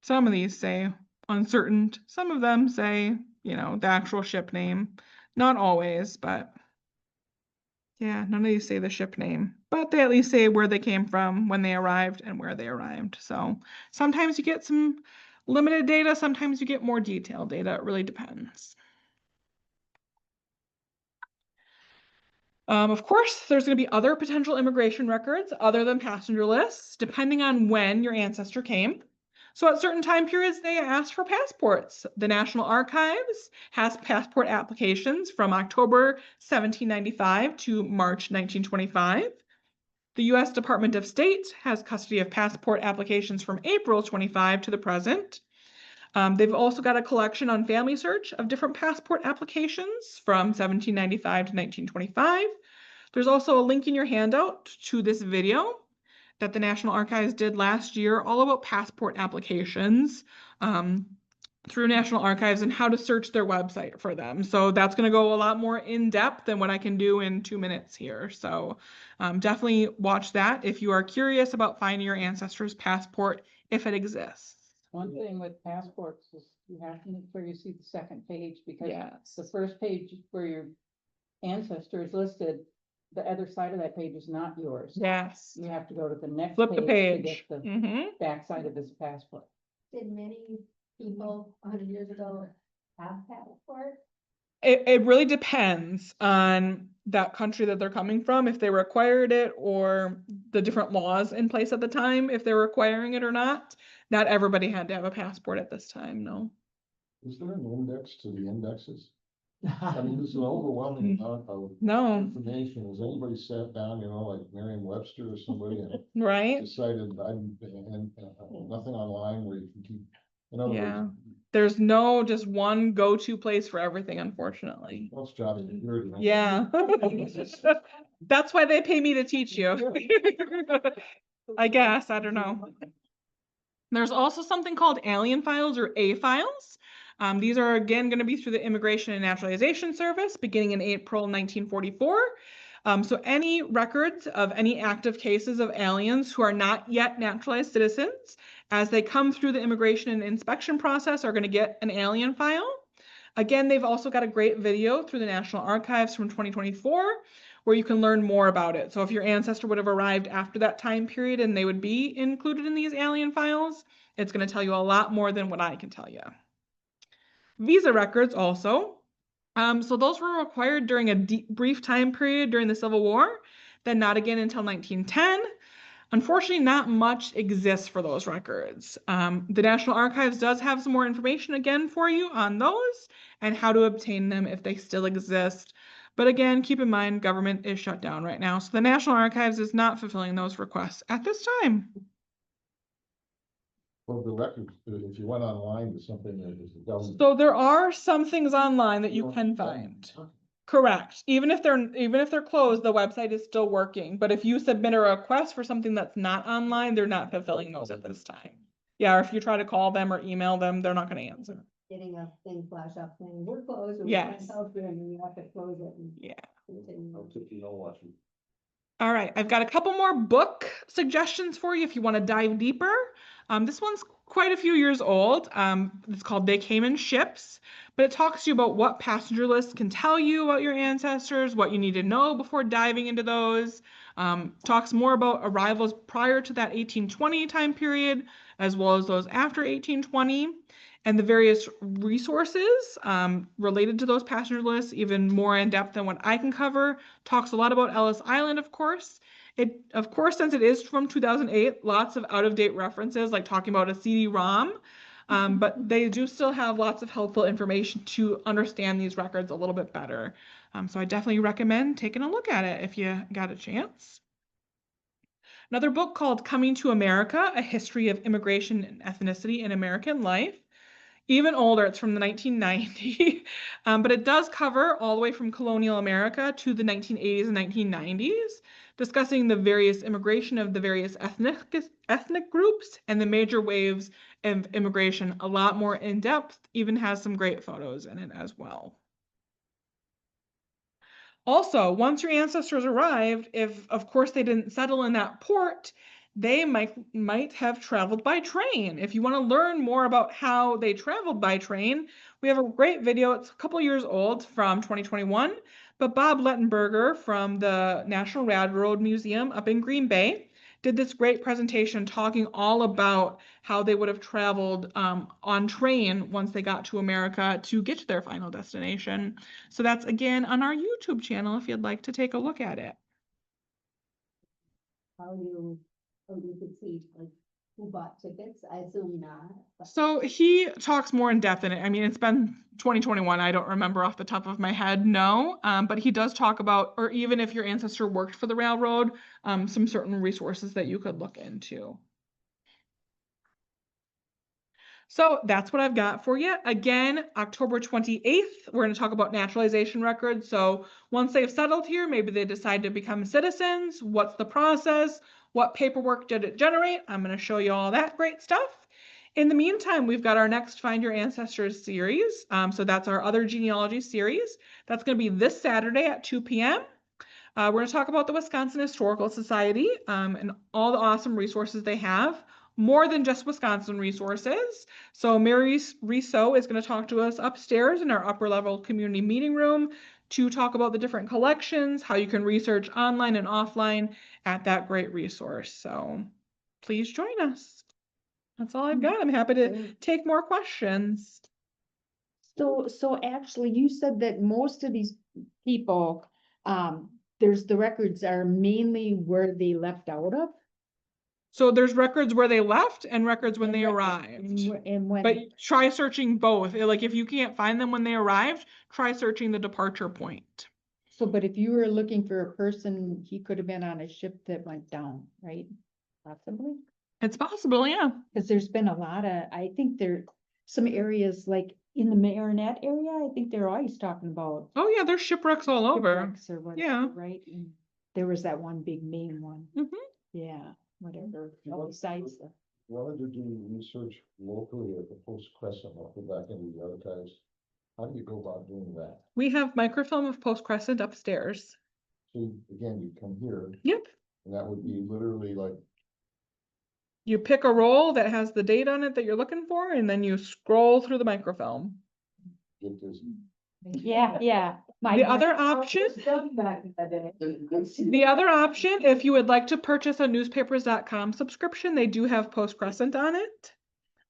Some of these say uncertain. Some of them say, the actual ship name. Not always, but yeah, none of these say the ship name. But they at least say where they came from, when they arrived, and where they arrived. So sometimes you get some limited data. Sometimes you get more detailed data. It really depends. Of course, there's going to be other potential immigration records other than passenger lists, depending on when your ancestor came. So at certain time periods, they ask for passports. The National Archives has passport applications from October 1795 to March 1925. The U.S. Department of State has custody of passport applications from April 25 to the present. They've also got a collection on Family Search of different passport applications from 1795 to 1925. There's also a link in your handout to this video that the National Archives did last year, all about passport applications through National Archives and how to search their website for them. So that's going to go a lot more in depth than what I can do in 2 minutes here. So definitely watch that if you are curious about finding your ancestor's passport, if it exists. One thing with passports is you have to make sure you see the second page, because Yes. the first page where your ancestor is listed, the other side of that page is not yours. Yes. You have to go to the next Flip the page to page. get the Mhm. backside of his passport. Did many people 100 years ago have passports? It really depends on that country that they're coming from, if they required it, or the different laws in place at the time, if they're requiring it or not. Not everybody had to have a passport at this time, no. Is there an index to the indexes? I mean, this is an overwhelming amount of No, information. Has anybody sat down, like Merriam-Webster or somebody and right? decided, and nothing online where you can keep, in other Yeah. words, There's no just one go-to place for everything, unfortunately. what's job security? Yeah. That's why they pay me to teach you. I guess, I don't know. There's also something called alien files or A files. These are again going to be through the Immigration and Naturalization Service beginning in April 1944. So any records of any active cases of aliens who are not yet naturalized citizens, as they come through the immigration and inspection process, are going to get an alien file. Again, they've also got a great video through the National Archives from 2024 where you can learn more about it. So if your ancestor would have arrived after that time period and they would be included in these alien files, it's going to tell you a lot more than what I can tell you. Visa records also. So those were required during a brief time period during the Civil War, then not again until 1910. Unfortunately, not much exists for those records. The National Archives does have some more information again for you on those and how to obtain them if they still exist. But again, keep in mind, government is shut down right now. So the National Archives is not fulfilling those requests at this time. For the records, if you went online to something that is the government. So there are some things online that you can find. Correct. Even if they're closed, the website is still working. But if you submit a request for something that's not online, they're not fulfilling those at this time. Yeah, or if you try to call them or email them, they're not going to answer. Getting a thing flash up saying, we're closed. or we Yes. can't help you," and you have to close it. And Yeah. continue. All right, I've got a couple more book suggestions for you if you want to dive deeper. This one's quite a few years old. It's called They Came in Ships, but it talks to you about what passenger lists can tell you about your ancestors, what you need to know before diving into those. Talks more about arrivals prior to that 1820 time period, as well as those after 1820. And the various resources related to those passenger lists, even more in depth than what I can cover. Talks a lot about Ellis Island, of course. Of course, since it is from 2008, lots of out-of-date references, like talking about a CD-ROM, but they do still have lots of helpful information to understand these records a little bit better. So I definitely recommend taking a look at it if you got a chance. Another book called Coming to America, A History of Immigration and Ethnicity in American Life. Even older, it's from the 1990s, but it does cover all the way from colonial America to the 1980s and 1990s, discussing the various immigration of the various ethnic groups and the major waves of immigration, a lot more in depth, even has some great photos in it as well. Also, once your ancestors arrived, if of course they didn't settle in that port, they might have traveled by train. If you want to learn more about how they traveled by train, we have a great video. It's a couple years old from 2021, but Bob Lettenberger from the National Railroad Museum up in Green Bay did this great presentation talking all about how they would have traveled on train once they got to America to get to their final destination. So that's again on our YouTube channel if you'd like to take a look at it. How you could see like who bought tickets? I assume not. but- So he talks more in depth in it. I mean, it's been 2021. I don't remember off the top of my head, no. But he does talk about, or even if your ancestor worked for the railroad, some certain resources that you could look into. So that's what I've got for you. Again, October 28th, we're going to talk about naturalization records. So once they've settled here, maybe they decide to become citizens. What's the process? What paperwork did it generate? I'm going to show you all that great stuff. In the meantime, we've got our next Find Your Ancestors series. So that's our other genealogy series. That's going to be this Saturday at 2 p.m. We're going to talk about the Wisconsin Historical Society and all the awesome resources they have. More than just Wisconsin resources. So Mary Riso is going to talk to us upstairs in our upper level community meeting room to talk about the different collections, how you can research online and offline at that great resource. So please join us. That's all I've got. I'm happy to take more questions. So actually, you said that most of these people, the records are mainly where they left out of? So there's records where they left and records when And they re- arrived. And when. But try searching both. Like if you can't find them when they arrived, try searching the departure point. So, but if you were looking for a person, he could have been on a ship that went down, right? Possibly, It's possible, yeah. because there's been a lot of, I think there, some areas like in the Marinette area, I think they're always talking about. Oh yeah, there's shipwrecks all over. shipwrecks or whatever, Yeah. right? And there was that one big main one. Mhm. Yeah, whatever, You all want- besides the. Wanted to do research locally at the Post Crescent, I'll go back into the archives. How do you go about doing that? We have microfilm of Post Crescent upstairs. So again, you come here, Yep. and that would be literally like, You pick a roll that has the date on it that you're looking for, and then you scroll through the microfilm. get this. Yeah, yeah. The other option, Back in the day. the other option, if you would like to purchase a newspapers.com subscription, they do have Post Crescent on it,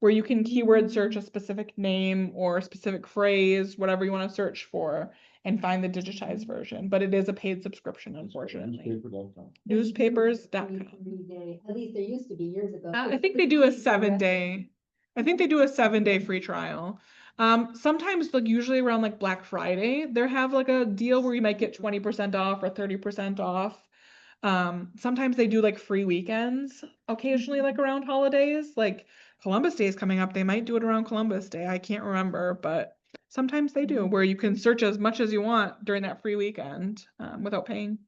where you can keyword search a specific name or a specific phrase, whatever you want to search for, and find the digitized version. But it is a paid subscription, unfortunately. Newspaper.com. Newspapers.com. 3 day, at least there used to be years ago. I think they do a 7-day. I think they do a 7-day free trial. Sometimes like usually around like Black Friday, they have like a deal where you might get 20% off or 30% off. Sometimes they do like free weekends occasionally, like around holidays, like Columbus Day is coming up. They might do it around Columbus Day. I can't remember, but sometimes they do, where you can search as much as you want during that free weekend, without paying.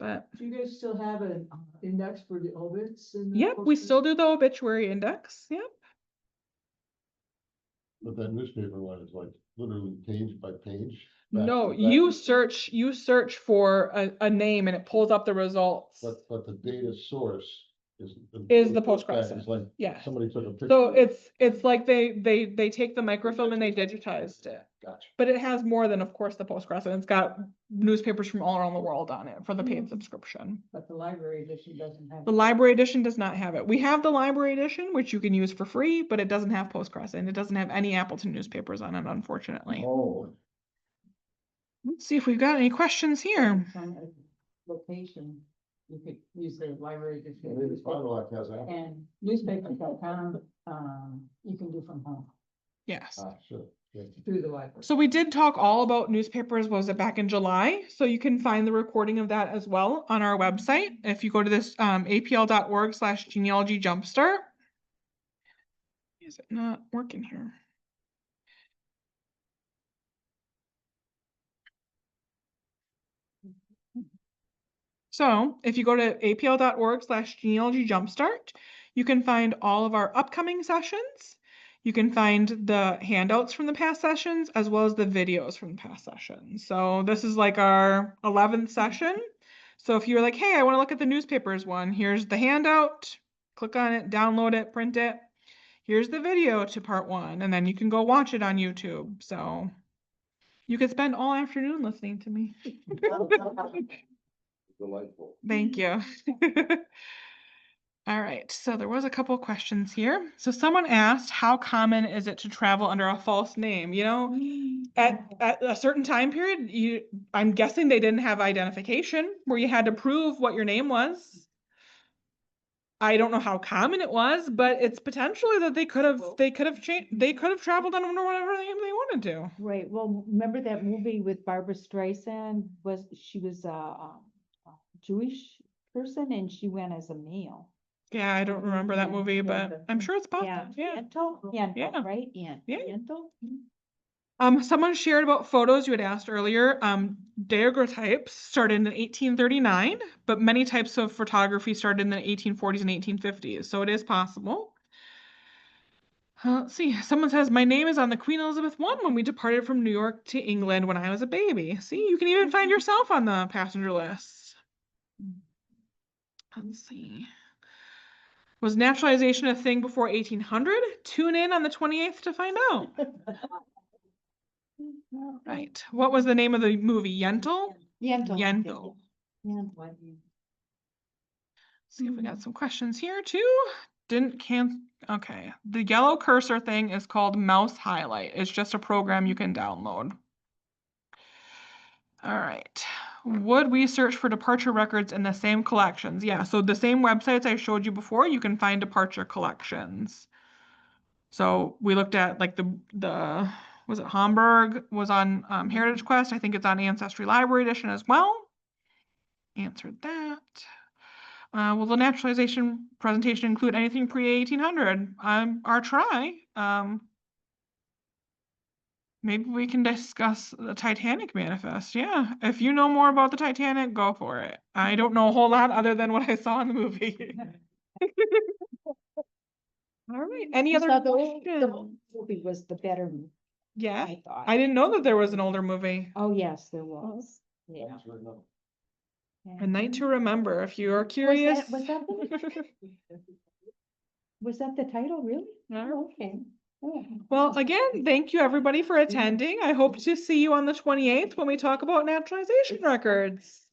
But Do you guys still have an index for the obits? in the yep, we Post still do the obituary index. Yep. But that newspaper one is like literally page by page. back No, to back. you search for a name and it pulls up the results. But the data source is. Is the Post Post It's like Yeah. somebody took a picture. So it's like they take the microfilm and they digitized it. Gotcha. But it has more than, of course, the Post Crescent. It's got newspapers from all around the world on it for the paid subscription. But the library edition doesn't have. The library edition does not have it. We have the library edition, which you can use for free, but it doesn't have Post Crescent. It doesn't have any Appleton newspapers on it, unfortunately. Oh, Let's see if we've got any questions here. From a location, you could use the library maybe edition. Fond du Lac has that. And newspapers.com, you can do from home Yes. Sure. Yeah. through the library. So we did talk all about newspapers, was it back in July? So you can find the recording of that as well on our website. If you go to this apl.org/genealogy jumpstart. Is it not working here? So if you go to apl.org/genealogy jumpstart, you can find all of our upcoming sessions. You can find the handouts from the past sessions as well as the videos from the past sessions. So this is like our 11th session. So if you're like, hey, I want to look at the newspapers one, here's the handout, click on it, download it, print it. Here's the video to part 1, and then you can go watch it on YouTube. So you could spend all afternoon listening to me. Delightful. Thank you. All right, so there was a couple questions here. So someone asked, how common is it to travel under a false name? You know, at a certain time period, I'm guessing they didn't have identification where you had to prove what your name was. I don't know how common it was, but it's potentially that they could have traveled under whatever name they wanted to. Right, well, remember that movie with Barbara Streisand, she was a Jewish person and she went as a male. Yeah, I don't remember that movie, Yeah, but I'm sure it's Yeah, possible. Yeah. Yentl, Yeah. right? Yeah. Yentl? Someone shared about photos you had asked earlier. Daguerreotypes started in 1839, but many types of photography started in the 1840s and 1850s, so it is possible. Let's see. Someone says, my name is on the Queen Elizabeth I when we departed from New York to England when I was a baby. See, you can even find yourself on the passenger list. Let's see. Was naturalization a thing before 1800? Tune in on the 28th to find out. Right. What was the name of the movie? Yentl? Yentl. Yentl. Yentl. See if we got some questions here too. Okay. The yellow cursor thing is called Mouse Highlight. It's just a program you can download. All right. Would we search for departure records in the same collections? Yeah, so the same websites I showed you before, you can find departure collections. So we looked at like the was it Hamburg was on Heritage Quest. I think it's on Ancestry Library Edition as well. Answered that. Will the naturalization presentation include anything pre-1800? Our try. Maybe we can discuss the Titanic manifest. Yeah, if you know more about the Titanic, go for it. I don't know a whole lot other than what I saw in the movie. All right, any other So the questions? movie was the better, Yeah, I thought. I didn't know that there was an older movie. Oh, yes, there was. Yeah. Thanks for knowing. A Night to Remember, if you are curious. Was that the title, really? Yeah. Oh, okay. Oh. Well, again, thank you everybody for attending. I hope to see you on the 28th when we talk about naturalization records.